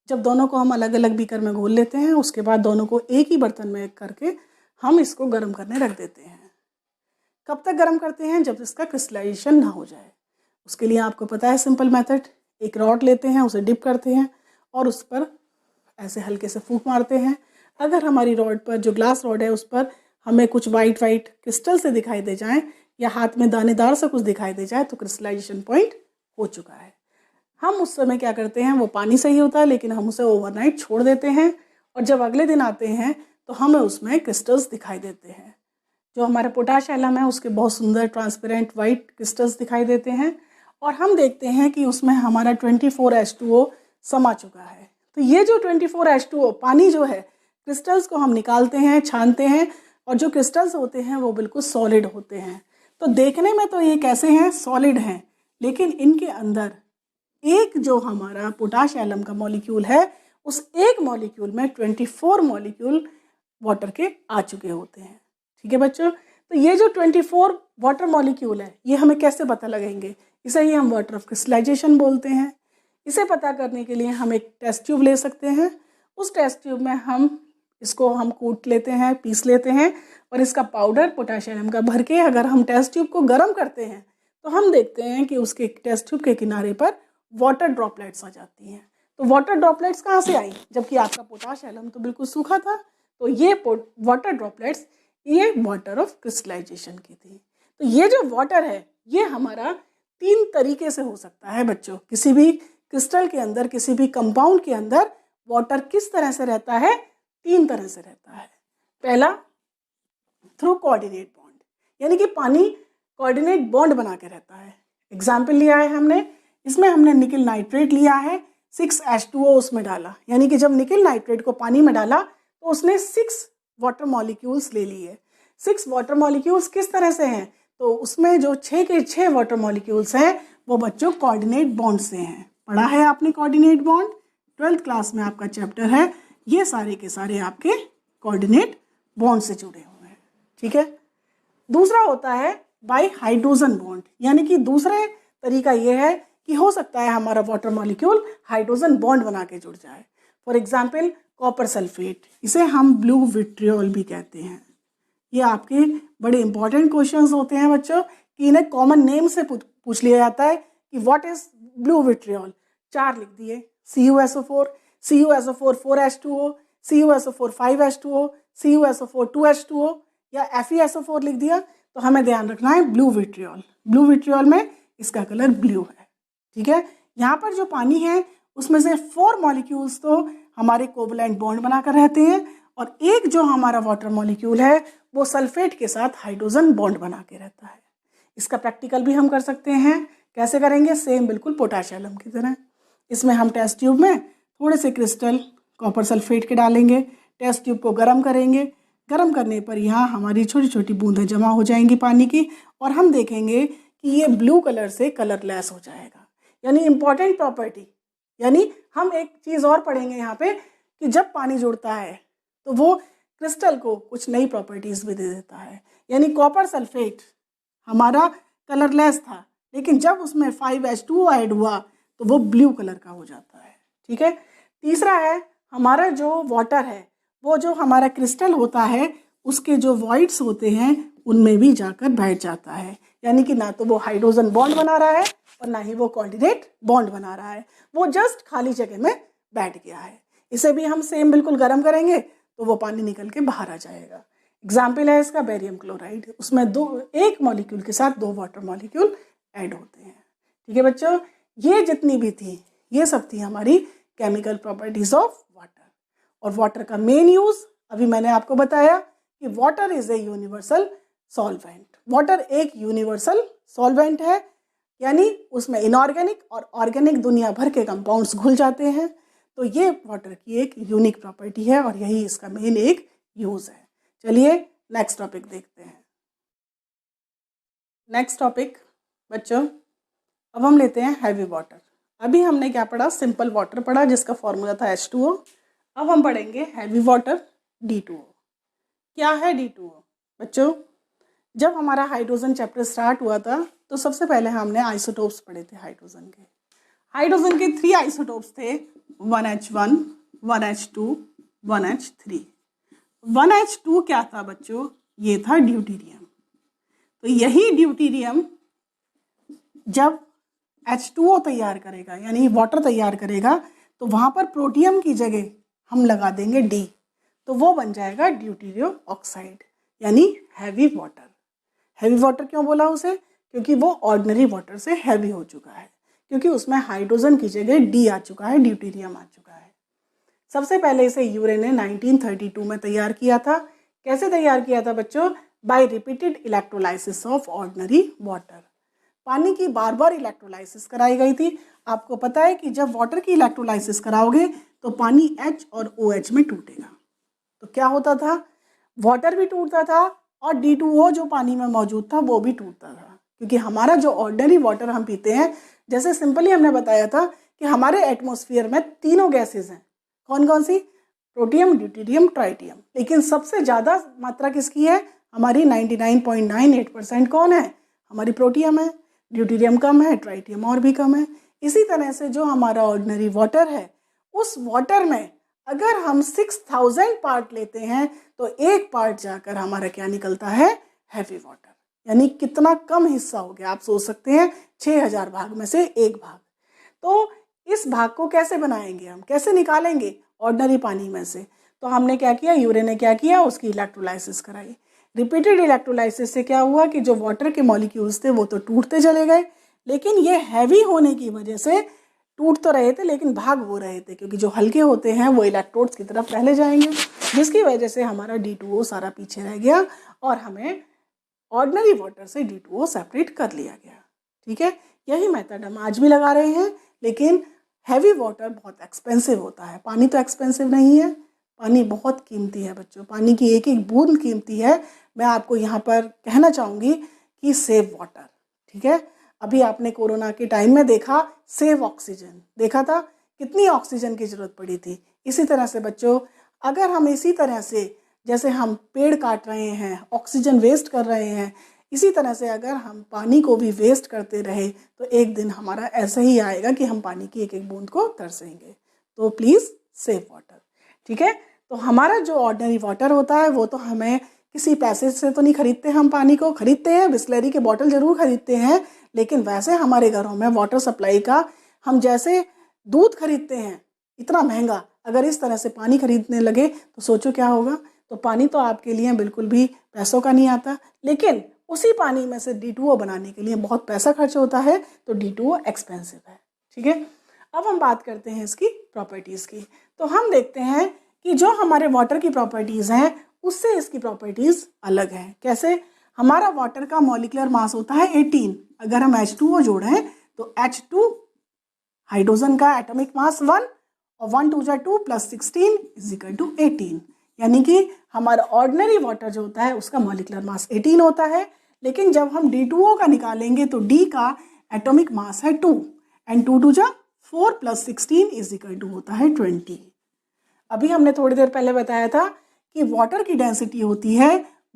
जब दोनों को हम अलग अलग बीकर में घोल लेते हैं उसके बाद दोनों को एक ही बर्तन में करके हम इसको गर्म करने रख देते हैं। कब तक गर्म करते हैं? जब इसका क्रिस्टलाइजेशन ना हो जाए। उसके लिए आपको पता है सिंपल मेथड, एक रॉड लेते हैं, उसे डिप करते हैं और उस पर ऐसे हल्के से फूंक मारते हैं। अगर हमारी रॉड पर, जो ग्लास रॉड है, उस पर हमें कुछ वाइट क्रिस्टल से दिखाई दे जाए या हाथ में दानेदार से कुछ दिखाई दे जाए तो क्रिस्टलाइजेशन पॉइंट हो चुका है। हम उस समय क्या करते हैं, वो पानी सही होता है लेकिन हम उसे ओवरनाइट छोड़ देते हैं और जब अगले दिन आते हैं तो हमें उसमें क्रिस्टल्स दिखाई देते हैं। जो हमारा पोटाश एलम है उसके बहुत सुंदर ट्रांसपेरेंट वाइट क्रिस्टल्स दिखाई देते हैं और हम देखते हैं कि उसमें हमारा 24H2O समा चुका है। तो ये जो 24H2O पानी जो है, क्रिस्टल्स को हम निकालते हैं, छानते हैं और जो क्रिस्टल्स होते हैं वो बिल्कुल सॉलिड होते हैं। तो देखने में तो ये कैसे हैं, सॉलिड हैं, लेकिन इनके अंदर एक जो हमारा पोटाश एलम का मॉलिक्यूल है उस एक मॉलिक्यूल में 24 मॉलिक्यूल वाटर के आ चुके होते हैं। ठीक है बच्चों? तो ये जो 24 वाटर मॉलिक्यूल है ये हमें कैसे पता लगेंगे? इसे ही हम वाटर ऑफ क्रिस्टलाइजेशन बोलते हैं। इसे पता करने के लिए हम एक टेस्ट ट्यूब ले सकते हैं। उस टेस्ट ट्यूब में हम कूट लेते हैं, पीस लेते हैं और इसका पाउडर पोटाश एलम का भर के अगर हम टेस्ट ट्यूब को गर्म करते हैं तो हम देखते हैं कि उसके टेस्ट ट्यूब के किनारे पर वाटर ड्रॉपलेट्स आ जाती हैं। तो वाटर ड्रॉपलेट्स कहाँ से आई? जबकि आपका पोटाश एलम तो बिल्कुल सूखा था। तो ये वाटर ड्रॉपलेट्स ये वाटर ऑफ क्रिस्टलाइजेशन की थी। तो ये जो वाटर है ये हमारा 3 तरीके से हो सकता है बच्चों। किसी भी क्रिस्टल के अंदर, किसी भी कंपाउंड के अंदर वाटर किस तरह से रहता है? 3 तरह से रहता है। पहला, थ्रू कोऑर्डिनेट बॉन्ड, यानी कि पानी कोऑर्डिनेट बॉन्ड बना के रहता है। एग्जाम्पल लिया है हमने, इसमें हमने निकल नाइट्रेट लिया है, 6H2O उसमें डाला, यानी कि जब निकल नाइट्रेट को पानी में डाला तो उसने 6 वाटर मॉलिक्यूल्स ले लिए। 6 वाटर मॉलिक्यूल्स किस तरह से हैं? तो उसमें जो 6 के 6 वाटर मॉलिक्यूल्स हैं वो बच्चों कोऑर्डिनेट बॉन्ड से हैं। पढ़ा है आपने कोऑर्डिनेट बॉन्ड? 12th क्लास में आपका चैप्टर है। ये सारे के सारे आपके कोऑर्डिनेट बॉन्ड से जुड़े हुए हैं। ठीक है? दूसरा होता है बाय हाइड्रोजन बॉन्ड, यानी कि दूसरा तरीका ये है कि हो सकता है हमारा वाटर मॉलिक्यूल हाइड्रोजन बॉन्ड बना के जुड़ जाए। फॉर एग्जाम्पल कॉपर सल्फेट, इसे हम ब्लू विट्रियोल भी कहते हैं। ये आपके बड़े इंपॉर्टेंट क्वेश्चंस होते हैं बच्चों कि इन्हें कॉमन नेम से पूछ लिया जाता है कि व्हाट इज ब्लू विट्रियोल। 4 लिख दिए, CuSO4, CuSO4 4H2O, CuSO4 5H2O, CuSO4 2H2O या FeSO4 लिख दिया। तो हमें ध्यान रखना है ब्लू विट्रियोल। ब्लू विट्रियोल में इसका कलर ब्लू है। ठीक है? यहाँ पर जो पानी है उसमें से 4 मॉलिक्यूल्स तो हमारे कोवलेंट बॉन्ड बनाकर रहते हैं और एक जो हमारा वाटर मॉलिक्यूल है वो सल्फेट के साथ हाइड्रोजन बॉन्ड बना के रहता है। इसका प्रैक्टिकल भी हम कर सकते हैं। कैसे करेंगे? सेम बिल्कुल पोटाश एलम की तरह। इसमें हम टेस्ट ट्यूब में थोड़े से क्रिस्टल कॉपर सल्फेट के डालेंगे, टेस्ट ट्यूब को गर्म करेंगे। गर्म करने पर यहाँ हमारी छोटी छोटी बूंदें जमा हो जाएंगी पानी की और हम देखेंगे कि ये ब्लू कलर से कलरलेस हो जाएगा। यानी इंपॉर्टेंट प्रॉपर्टी, यानी हम एक चीज़ और पढ़ेंगे यहाँ पे कि जब पानी जुड़ता है तो वो क्रिस्टल को कुछ नई प्रॉपर्टीज़ भी दे देता है। यानी कॉपर सल्फेट हमारा कलरलेस था, लेकिन जब उसमें 5H2O ऐड हुआ तो वो ब्लू कलर का हो जाता है। ठीक है। तीसरा है हमारा जो वाटर है वो जो हमारा क्रिस्टल होता है उसके जो वॉइड्स होते हैं उनमें भी जाकर बैठ जाता है, यानी कि ना तो वो हाइड्रोजन बॉन्ड बना रहा है और ना ही वो कोऑर्डिनेट बॉन्ड बना रहा है, वो जस्ट खाली जगह में बैठ गया है। इसे भी हम सेम बिल्कुल गर्म करेंगे तो वो पानी निकल के बाहर आ जाएगा। एग्जाम्पल है इसका बेरियम क्लोराइड, उसमें एक मॉलिक्यूल के साथ 2 वाटर मॉलिक्यूल ऐड होते हैं। ठीक है बच्चों, ये जितनी भी थी ये सब थी हमारी केमिकल प्रॉपर्टीज ऑफ वाटर। और वाटर का मेन यूज अभी मैंने आपको बताया कि water is a universal solvent. Water एक यूनिवर्सल सॉल्वेंट है, यानी उसमें इनऑर्गेनिक और ऑर्गेनिक दुनिया भर के कंपाउंड्स घुल जाते हैं। तो ये वाटर की एक यूनिक प्रॉपर्टी है और यही इसका मेन एक यूज है। चलिए नेक्स्ट टॉपिक देखते हैं। नेक्स्ट टॉपिक बच्चों, अब हम लेते हैं हैवी वाटर। अभी हमने क्या पढ़ा, सिंपल वाटर पढ़ा जिसका फॉर्मूला था H2O। अब हम पढ़ेंगे हैवी वाटर D2O। क्या है D2O बच्चों? जब हमारा हाइड्रोजन चैप्टर स्टार्ट हुआ था तो सबसे पहले हमने आइसोटोप्स पढ़े थे हाइड्रोजन के। हाइड्रोजन के 3 आइसोटोप्स थे, 1H1, 1H2, 1H3। 1H2 क्या था बच्चों? ये था ड्यूटेरियम। तो यही ड्यूटेरियम जब H2O तैयार करेगा यानी वाटर तैयार करेगा तो वहाँ पर प्रोटियम की जगह हम लगा देंगे D, तो वो बन जाएगा ड्यूटेरियम ऑक्साइड यानी हैवी वाटर। हैवी वाटर क्यों बोला उसे? क्योंकि वो ऑर्डिनरी वाटर से हैवी हो चुका है, क्योंकि उसमें हाइड्रोजन की जगह D आ चुका है, ड्यूटेरियम आ चुका है। सबसे पहले इसे यूरे ने 1932 में तैयार किया था। कैसे तैयार किया था बच्चों? By repeated electrolysis of ordinary water. पानी की बार बार इलेक्ट्रोलाइसिस कराई गई थी। आपको पता है कि जब वाटर की इलेक्ट्रोलाइसिस कराओगे तो पानी H और OH में टूटेगा। तो क्या होता था? वाटर भी टूटता था और D2O जो पानी में मौजूद था वो भी टूटता था, क्योंकि हमारा जो ऑर्डिनरी वाटर हम पीते हैं, जैसे सिंपली हमने बताया था कि हमारे एटमॉस्फेयर में 3 गैसेज हैं। कौन कौन सी? Protium, deuterium, tritium. लेकिन सबसे ज़्यादा मात्रा किसकी है? हमारी 99.98% कौन है? हमारी प्रोटियम है। ड्यूटेरियम कम है, ट्राइटियम और भी कम है। इसी तरह से जो हमारा ऑर्डिनरी वाटर है, उस वाटर में अगर हम 6000 पार्ट लेते हैं तो 1 पार्ट जाकर हमारा क्या निकलता है? Heavy water. यानी कितना कम हिस्सा हो गया, आप सोच सकते हैं 6000 भाग में से 1 भाग। तो इस भाग को कैसे बनाएंगे हम, कैसे निकालेंगे ऑर्डिनरी पानी में से? तो हमने क्या किया, यूरे ने क्या किया, उसकी इलेक्ट्रोलाइसिस कराई। रिपीटेड इलेक्ट्रोलाइसिस से क्या हुआ कि जो वाटर के मॉलिक्यूल्स थे वो तो टूटते चले गए, लेकिन ये हैवी होने की वजह से टूट तो रहे थे लेकिन भाग वो रहे थे, क्योंकि जो हल्के होते हैं वो इलेक्ट्रोड्स की तरफ पहले जाएंगे, जिसकी वजह से हमारा D2O सारा पीछे रह गया और हमें ऑर्डिनरी वाटर से D2O सेपरेट कर लिया गया। ठीक है, यही मेथड हम आज भी लगा रहे हैं, लेकिन हैवी वाटर बहुत एक्सपेंसिव होता है। पानी तो एक्सपेंसिव नहीं है, पानी बहुत कीमती है बच्चों, पानी की एक एक बूंद कीमती है। मैं आपको यहाँ पर कहना चाहूँगी कि सेव वाटर। ठीक है, अभी आपने कोरोना के टाइम में देखा, सेव ऑक्सीजन देखा था, कितनी ऑक्सीजन की ज़रूरत पड़ी थी। इसी तरह से बच्चों, अगर हम इसी तरह से जैसे हम पेड़ काट रहे हैं, ऑक्सीजन वेस्ट कर रहे हैं, इसी तरह से अगर हम पानी को भी वेस्ट करते रहे तो एक दिन हमारा ऐसा ही आएगा कि हम पानी की एक एक बूंद को तरसेंगे। तो प्लीज़ सेव वाटर। ठीक है, तो हमारा जो ऑर्डिनरी वाटर होता है वो तो हमें किसी पैसे से तो नहीं खरीदते, हम पानी को खरीदते हैं, बिस्लरी के बॉटल ज़रूर खरीदते हैं, लेकिन वैसे हमारे घरों में वाटर सप्लाई का हम जैसे दूध खरीदते हैं इतना महंगा, अगर इस तरह से पानी खरीदने लगे तो सोचो क्या होगा। तो पानी तो आपके लिए बिल्कुल भी पैसों का नहीं आता, लेकिन उसी पानी में से D2O बनाने के लिए बहुत पैसा खर्च होता है, तो D2O एक्सपेंसिव है। ठीक है, अब हम बात करते हैं इसकी प्रॉपर्टीज़ की। तो हम देखते हैं कि जो हमारे वाटर की प्रॉपर्टीज़ हैं उससे इसकी प्रॉपर्टीज़ अलग हैं। कैसे? हमारा वाटर का मॉलिक्यूलर मास होता है 18, अगर हम H2O जोड़ें तो H2 हाइड्रोजन का एटॉमिक मास 1 और 1 2 2 + 16 = 18, यानी कि हमारा ऑर्डिनरी वाटर जो होता है उसका मॉलिक्यूलर मास 18 होता है। लेकिन जब हम D2O का निकालेंगे तो D का एटॉमिक मास है 2 एंड 2 2 4 + 16 = होता है 20। अभी हमने थोड़ी देर पहले बताया था कि वाटर की डेंसिटी होती है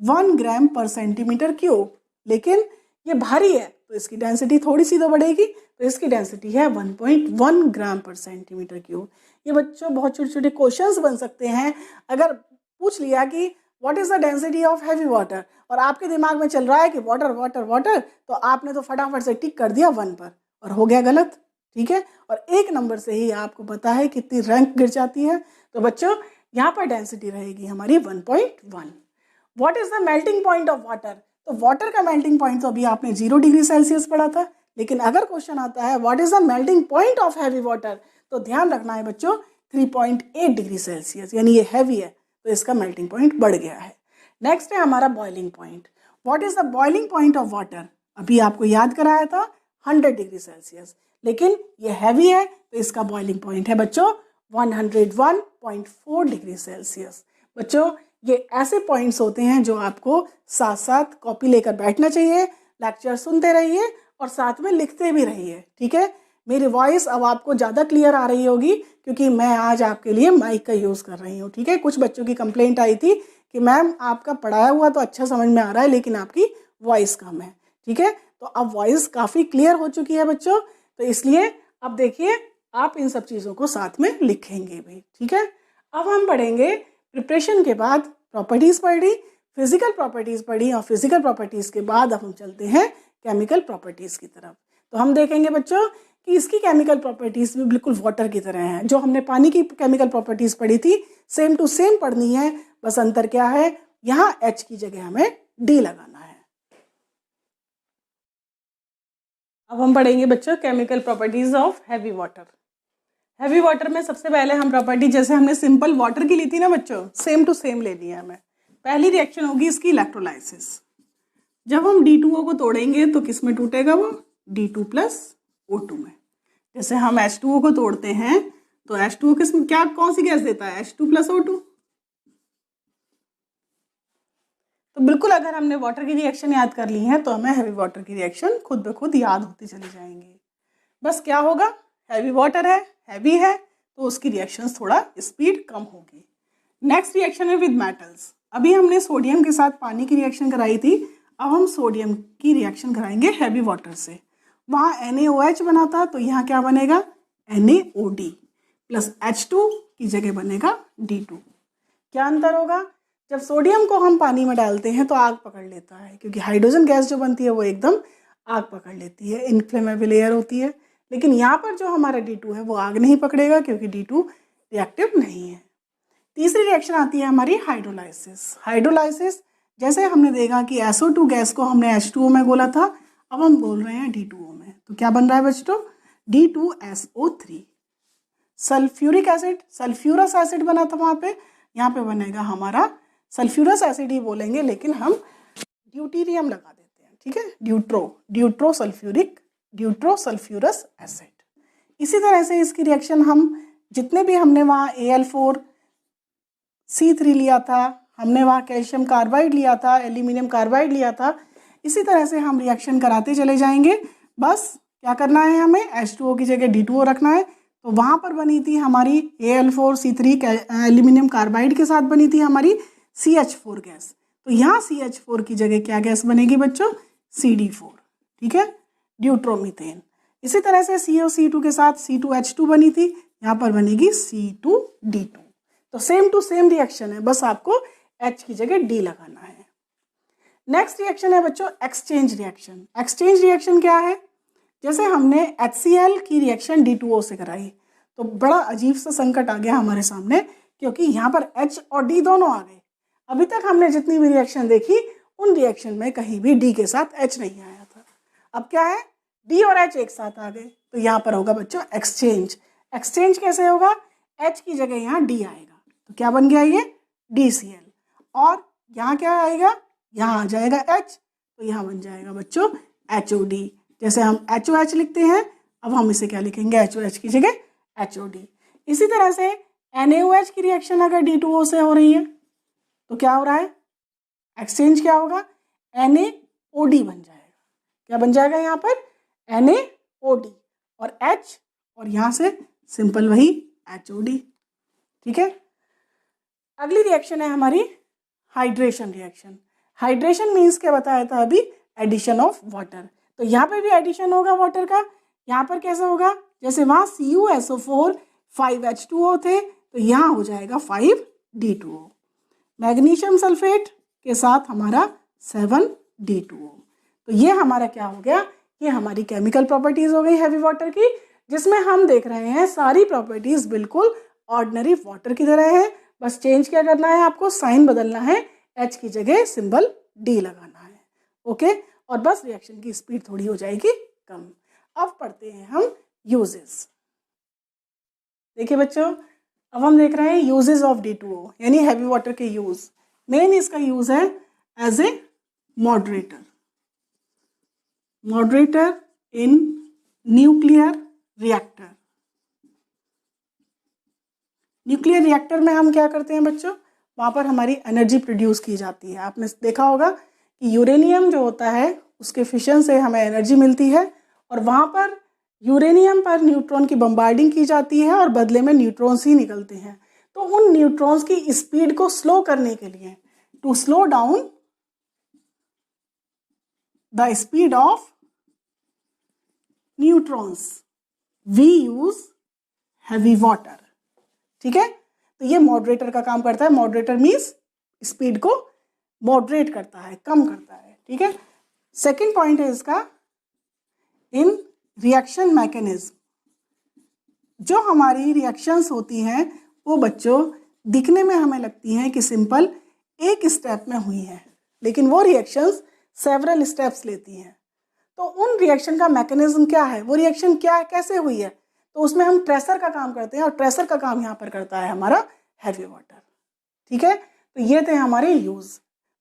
1 ग्राम पर सेंटीमीटर क्यूब, लेकिन ये भारी है तो इसकी डेंसिटी थोड़ी सी तो बढ़ेगी, तो इसकी डेंसिटी है 1.1 ग्राम पर सेंटीमीटर क्यूब। ये बच्चों बहुत छोटे छोटे क्वेश्चंस बन सकते हैं। अगर पूछ लिया कि what is the density of heavy water और आपके दिमाग में चल रहा है कि वाटर वाटर वाटर, तो आपने तो फटाफट से टिक कर दिया 1 पर और हो गया गलत, ठीक है। और एक नंबर से ही आपको पता है कितनी रैंक गिर जाती है। तो बच्चों यहाँ पर डेंसिटी रहेगी हमारी 1.1। What is the melting point of water, तो वाटर का मेल्टिंग पॉइंट तो अभी आपने 0 डिग्री सेल्सियस पढ़ा था, लेकिन अगर क्वेश्चन आता है what is the melting point of heavy water, तो ध्यान रखना है बच्चों 3.8 डिग्री सेल्सियस, यानी ये हैवी है तो इसका मेल्टिंग पॉइंट बढ़ गया है। नेक्स्ट है हमारा boiling point. What is the boiling point of water, अभी आपको याद कराया था 100 डिग्री सेल्सियस, लेकिन ये हैवी है तो इसका बॉइलिंग पॉइंट है बच्चों 101.4 डिग्री सेल्सियस। बच्चों ये ऐसे पॉइंट्स होते हैं जो आपको साथ साथ कॉपी लेकर बैठना चाहिए, लेक्चर सुनते रहिए और साथ में लिखते भी रहिए, ठीक है। मेरी वॉइस अब आपको ज़्यादा क्लियर आ रही होगी क्योंकि मैं आज आपके लिए माइक का यूज़ कर रही हूँ, ठीक है। कुछ बच्चों की कंप्लेंट आई थी कि मैम आपका पढ़ाया हुआ तो अच्छा समझ में आ रहा है लेकिन आपकी वॉइस कम है, ठीक है। तो अब वॉइस काफ़ी क्लियर हो चुकी है बच्चों, तो इसलिए अब देखिए आप इन सब चीज़ों को साथ में लिखेंगे भी, ठीक है। अब हम पढ़ेंगे प्रिपरेशन के बाद प्रॉपर्टीज़ पढ़ी, फिजिकल प्रॉपर्टीज़ पढ़ी और फिजिकल प्रॉपर्टीज़ के बाद अब हम चलते हैं केमिकल प्रॉपर्टीज़ की तरफ। तो हम देखेंगे बच्चों कि इसकी केमिकल प्रॉपर्टीज़ भी बिल्कुल वाटर की तरह हैं। जो हमने पानी की केमिकल प्रॉपर्टीज़ पढ़ी थी सेम टू सेम पढ़नी है, बस अंतर क्या है, यहाँ H की जगह हमें D लगाना है। अब हम पढ़ेंगे बच्चों chemical properties of heavy water. Heavy water में सबसे पहले हम प्रॉपर्टी जैसे हमने सिंपल वाटर की ली थी ना बच्चों, सेम टू सेम लेनी है हमें। पहली रिएक्शन होगी इसकी इलेक्ट्रोलाइसिस। जब हम D2O को तोड़ेंगे तो किस में टूटेगा वो, D2 प्लस O2 में। जैसे हम H2O को तोड़ते हैं तो H2O किस क्या कौन सी गैस देता है, H2 प्लस O2। तो बिल्कुल अगर हमने वाटर की रिएक्शन याद कर ली है तो हमें हैवी वाटर की रिएक्शन खुद ब खुद याद होती चली जाएंगी। बस क्या होगा, हैवी वाटर है, हैवी है तो उसकी रिएक्शंस थोड़ा स्पीड कम होगी। नेक्स्ट रिएक्शन है विद मेटल्स। अभी हमने सोडियम के साथ पानी की रिएक्शन कराई थी, अब हम सोडियम की रिएक्शन कराएंगे हैवी वाटर से। वहाँ NaOH बना था तो यहाँ क्या बनेगा, NaOD प्लस H2 की जगह बनेगा D2। क्या अंतर होगा, जब सोडियम को हम पानी में डालते हैं तो आग पकड़ लेता है क्योंकि हाइड्रोजन गैस जो बनती है वो एकदम आग पकड़ लेती है, इनफ्लेमेबल एयर होती है। लेकिन यहाँ पर जो हमारा D2 है वो आग नहीं पकड़ेगा क्योंकि D2 रिएक्टिव नहीं है। तीसरी रिएक्शन आती है हमारी हाइड्रोलाइसिस। हाइड्रोलाइसिस जैसे हमने देखा कि SO2 गैस को हमने H2O में घोला था, अब हम बोल रहे हैं D2O में, तो क्या बन रहा है बच्चों, D2SO3। Sulphuric acid, sulphurous acid बना था वहाँ पे, यहाँ पे बनेगा हमारा सल्फ्यूरस एसिड ही बोलेंगे लेकिन हम ड्यूटीरियम लगा देते हैं, ठीक है, ड्यूट्रो सल्फ्यूरस एसिड। इसी तरह से इसकी रिएक्शन हम जितने भी हमने वहाँ Al4C3 लिया था, हमने वहाँ कैल्शियम कार्बाइड लिया था, एल्यूमिनियम कार्बाइड लिया था, इसी तरह से हम रिएक्शन कराते चले जाएंगे। बस क्या करना है, हमें H2O की जगह D2O रखना है। तो वहाँ पर बनी थी हमारी Al4C3 एल्यूमिनियम कार्बाइड के साथ बनी थी हमारी CH4 गैस, तो यहाँ CH4 की जगह क्या गैस बनेगी बच्चों, CD4, ठीक है, ड्यूट्रोमीथेन। इसी तरह से COC2 के साथ C2H2 बनी थी, यहाँ पर बनेगी C2D2। तो सेम टू सेम रिएक्शन है, बस आपको H की जगह D लगाना है। नेक्स्ट रिएक्शन है बच्चों एक्सचेंज रिएक्शन। एक्सचेंज रिएक्शन क्या है, जैसे हमने HCl की रिएक्शन D2O से कराई तो बड़ा अजीब सा संकट आ गया हमारे सामने क्योंकि यहाँ पर H और D दोनों आ गए। अभी तक हमने जितनी भी रिएक्शन देखी उन रिएक्शन में कहीं भी D के साथ H नहीं आया था, अब क्या है, D और H एक साथ आ गए, तो यहाँ पर होगा बच्चों एक्सचेंज। एक्सचेंज कैसे होगा, H की जगह यहाँ D आएगा तो क्या बन गया ये DCl, और यहाँ क्या आएगा, यहाँ आ जाएगा H तो यहाँ बन जाएगा बच्चों HOD। जैसे हम HOH लिखते हैं अब हम इसे क्या लिखेंगे, HOH की जगह HOD। इसी तरह से NaOH की रिएक्शन अगर D2O से हो रही है तो क्या हो रहा है, एक्सचेंज क्या होगा, NaOD बन जाएगा। क्या बन जाएगा यहाँ पर, NaOD और H और यहाँ से सिंपल वही HOD, ठीक है। अगली रिएक्शन है हमारी हाइड्रेशन रिएक्शन। हाइड्रेशन मीन्स क्या बताया था अभी, एडिशन ऑफ वाटर। तो यहाँ पे भी एडिशन होगा वाटर का। यहाँ पर कैसा होगा, जैसे वहाँ CuSO4 5H2O थे, तो यहाँ हो जाएगा 5D2O। मैग्नीशियम सल्फेट के साथ हमारा 7D2O। तो ये हमारा क्या हो गया, ये हमारी केमिकल प्रॉपर्टीज हो गई हैवी वाटर की, जिसमें हम देख रहे हैं सारी प्रॉपर्टीज बिल्कुल ऑर्डिनरी वाटर की तरह है। बस चेंज क्या करना है, आपको साइन बदलना है, H की जगह सिंबल D लगाना है। ओके, और बस रिएक्शन की स्पीड थोड़ी हो जाएगी कम। अब पढ़ते हैं हम यूजेस। देखिए बच्चों, अब हम देख रहे हैं यूजेस ऑफ D2O, यानी हैवी वाटर के यूज। मेन इसका यूज है as a moderator, moderator in nuclear reactor. Nuclear reactor में हम क्या करते हैं बच्चों, वहाँ पर हमारी एनर्जी प्रोड्यूस की जाती है। आपने देखा होगा कि यूरेनियम जो होता है उसके फिशन से हमें एनर्जी मिलती है, और वहाँ पर यूरेनियम पर न्यूट्रॉन की बम्बार्डिंग की जाती है और बदले में न्यूट्रॉन्स ही निकलते हैं। तो उन न्यूट्रॉन्स की स्पीड को स्लो करने के लिए, to slow down the speed of neutrons, we use heavy water. ठीक है, तो ये मॉडरेटर का काम करता है। मॉडरेटर मीन्स स्पीड को मॉडरेट करता है, कम करता है। ठीक है, सेकेंड पॉइंट है इसका इन रिएक्शन मैकेनिज्म। जो हमारी रिएक्शंस होती हैं वो बच्चों दिखने में हमें लगती हैं कि सिंपल एक स्टेप में हुई हैं, लेकिन वो रिएक्शंस सेवरल स्टेप्स लेती हैं। तो उन रिएक्शन का मैकेनिज्म क्या है, वो रिएक्शन क्या कैसे हुई है, तो उसमें हम ट्रेसर का काम करते हैं, और ट्रेसर का काम यहाँ पर करता है हमारा हैवी वाटर। ठीक है, तो ये थे हमारे यूज।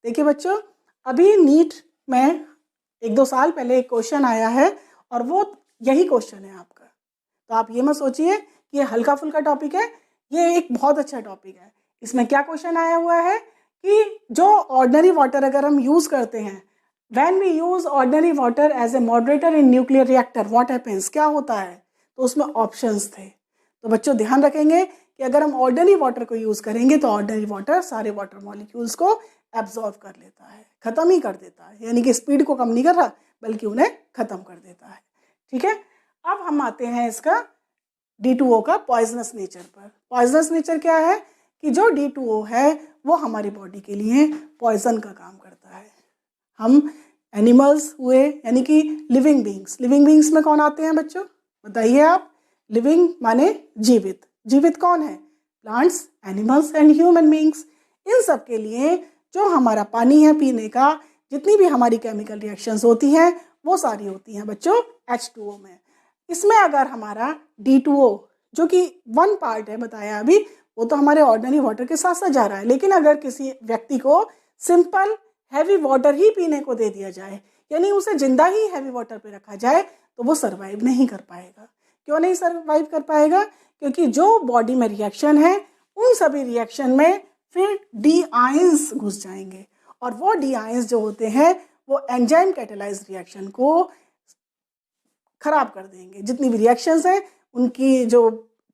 देखिए बच्चों, अभी नीट में 1-2 साल पहले एक क्वेश्चन आया है, और वो यही क्वेश्चन है आपका। तो आप ये मत सोचिए कि ये हल्का फुल्का टॉपिक है, ये एक बहुत अच्छा टॉपिक है। इसमें क्या क्वेश्चन आया हुआ है कि जो ऑर्डिनरी वाटर अगर हम यूज करते हैं, when we use ordinary water as a moderator in nuclear reactor what happens, क्या होता है। तो उसमें ऑप्शंस थे। तो बच्चों ध्यान रखेंगे कि अगर हम ऑर्डिनरी वाटर को यूज करेंगे तो ऑर्डिनरी वाटर सारे वाटर मॉलिक्यूल्स को एब्जॉर्व कर लेता है, खत्म ही कर देता है, यानी कि स्पीड को कम नहीं कर रहा बल्कि उन्हें खत्म कर देता है। ठीक है, अब हम आते हैं इसका D2O का पॉइजनस नेचर पर। पॉइजनस नेचर क्या है कि जो D2O है वो हमारी बॉडी के लिए पॉइजन का काम करता है। हम एनिमल्स हुए, यानी कि लिविंग बींग्स। लिविंग बींग्स में कौन आते हैं बच्चों, बताइए आप। लिविंग माने जीवित, जीवित कौन है, plants, animals and human beings. इन सब के लिए जो हमारा पानी है पीने का, जितनी भी हमारी केमिकल रिएक्शंस होती हैं वो सारी होती हैं बच्चों H2O में। इसमें अगर हमारा D2O जो कि 1 पार्ट है बताया अभी, वो तो हमारे ऑर्डिनरी वाटर के साथ साथ जा रहा है, लेकिन अगर किसी व्यक्ति को सिंपल हैवी वाटर ही पीने को दे दिया जाए, यानी उसे जिंदा ही हैवी वाटर पे रखा जाए, तो वो सर्वाइव नहीं कर पाएगा। क्यों नहीं सर्वाइव कर पाएगा, क्योंकि जो बॉडी में रिएक्शन है उन सभी रिएक्शन में फिर डी आयंस घुस जाएंगे, और वो डी आयंस जो होते हैं वो एंजाइम कैटालाइज्ड रिएक्शन को खराब कर देंगे। जितनी भी रिएक्शंस हैं उनकी जो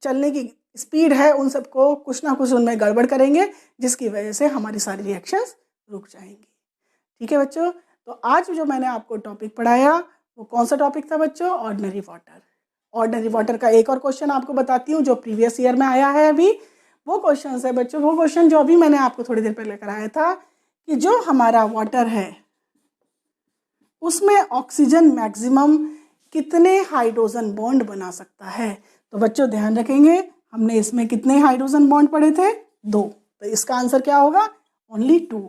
चलने की स्पीड है उन सबको कुछ ना कुछ उनमें गड़बड़ करेंगे, जिसकी वजह से हमारी सारी रिएक्शंस रुक जाएंगी। ठीक है बच्चों, तो आज जो मैंने आपको टॉपिक पढ़ाया वो कौन सा टॉपिक था बच्चों, ऑर्डिनरी वाटर। ऑर्डिनरी वाटर का एक और क्वेश्चन आपको बताती हूँ जो प्रीवियस ईयर में आया है अभी। वो क्वेश्चन है बच्चों, वो क्वेश्चन जो अभी मैंने आपको थोड़ी देर पहले कराया था कि जो हमारा वाटर है उसमें ऑक्सीजन मैक्सिमम कितने हाइड्रोजन बॉन्ड बना सकता है। तो बच्चों ध्यान रखेंगे, हमने इसमें कितने हाइड्रोजन बॉन्ड पढ़े थे, 2। तो इसका आंसर क्या होगा, ओनली 2।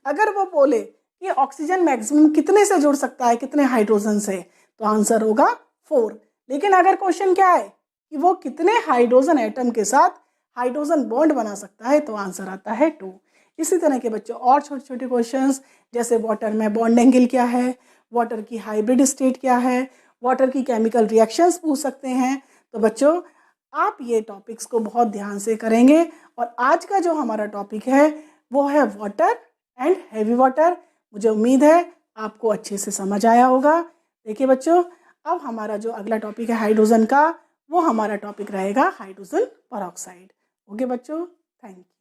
अगर वो बोले कि ऑक्सीजन मैक्सिमम कितने से जुड़ सकता है, कितने हाइड्रोजन से, तो आंसर होगा 4। लेकिन अगर क्वेश्चन क्या है कि वो कितने हाइड्रोजन एटम के साथ हाइड्रोजन बॉन्ड बना सकता है, तो आंसर आता है 2। इसी तरह के बच्चों और छोटे छोटे क्वेश्चंस, जैसे वाटर में बॉन्ड एंगल क्या है, वाटर की हाइब्रिड स्टेट क्या है, वाटर की केमिकल रिएक्शंस पूछ सकते हैं। तो बच्चों आप ये टॉपिक्स को बहुत ध्यान से करेंगे, और आज का जो हमारा टॉपिक है वो है वाटर एंड हैवी वाटर। मुझे उम्मीद है आपको अच्छे से समझ आया होगा। देखिए बच्चों, अब हमारा जो अगला टॉपिक है हाइड्रोजन का, वो हमारा टॉपिक रहेगा हाइड्रोजन परऑक्साइड। ओके बच्चों, थैंक यू।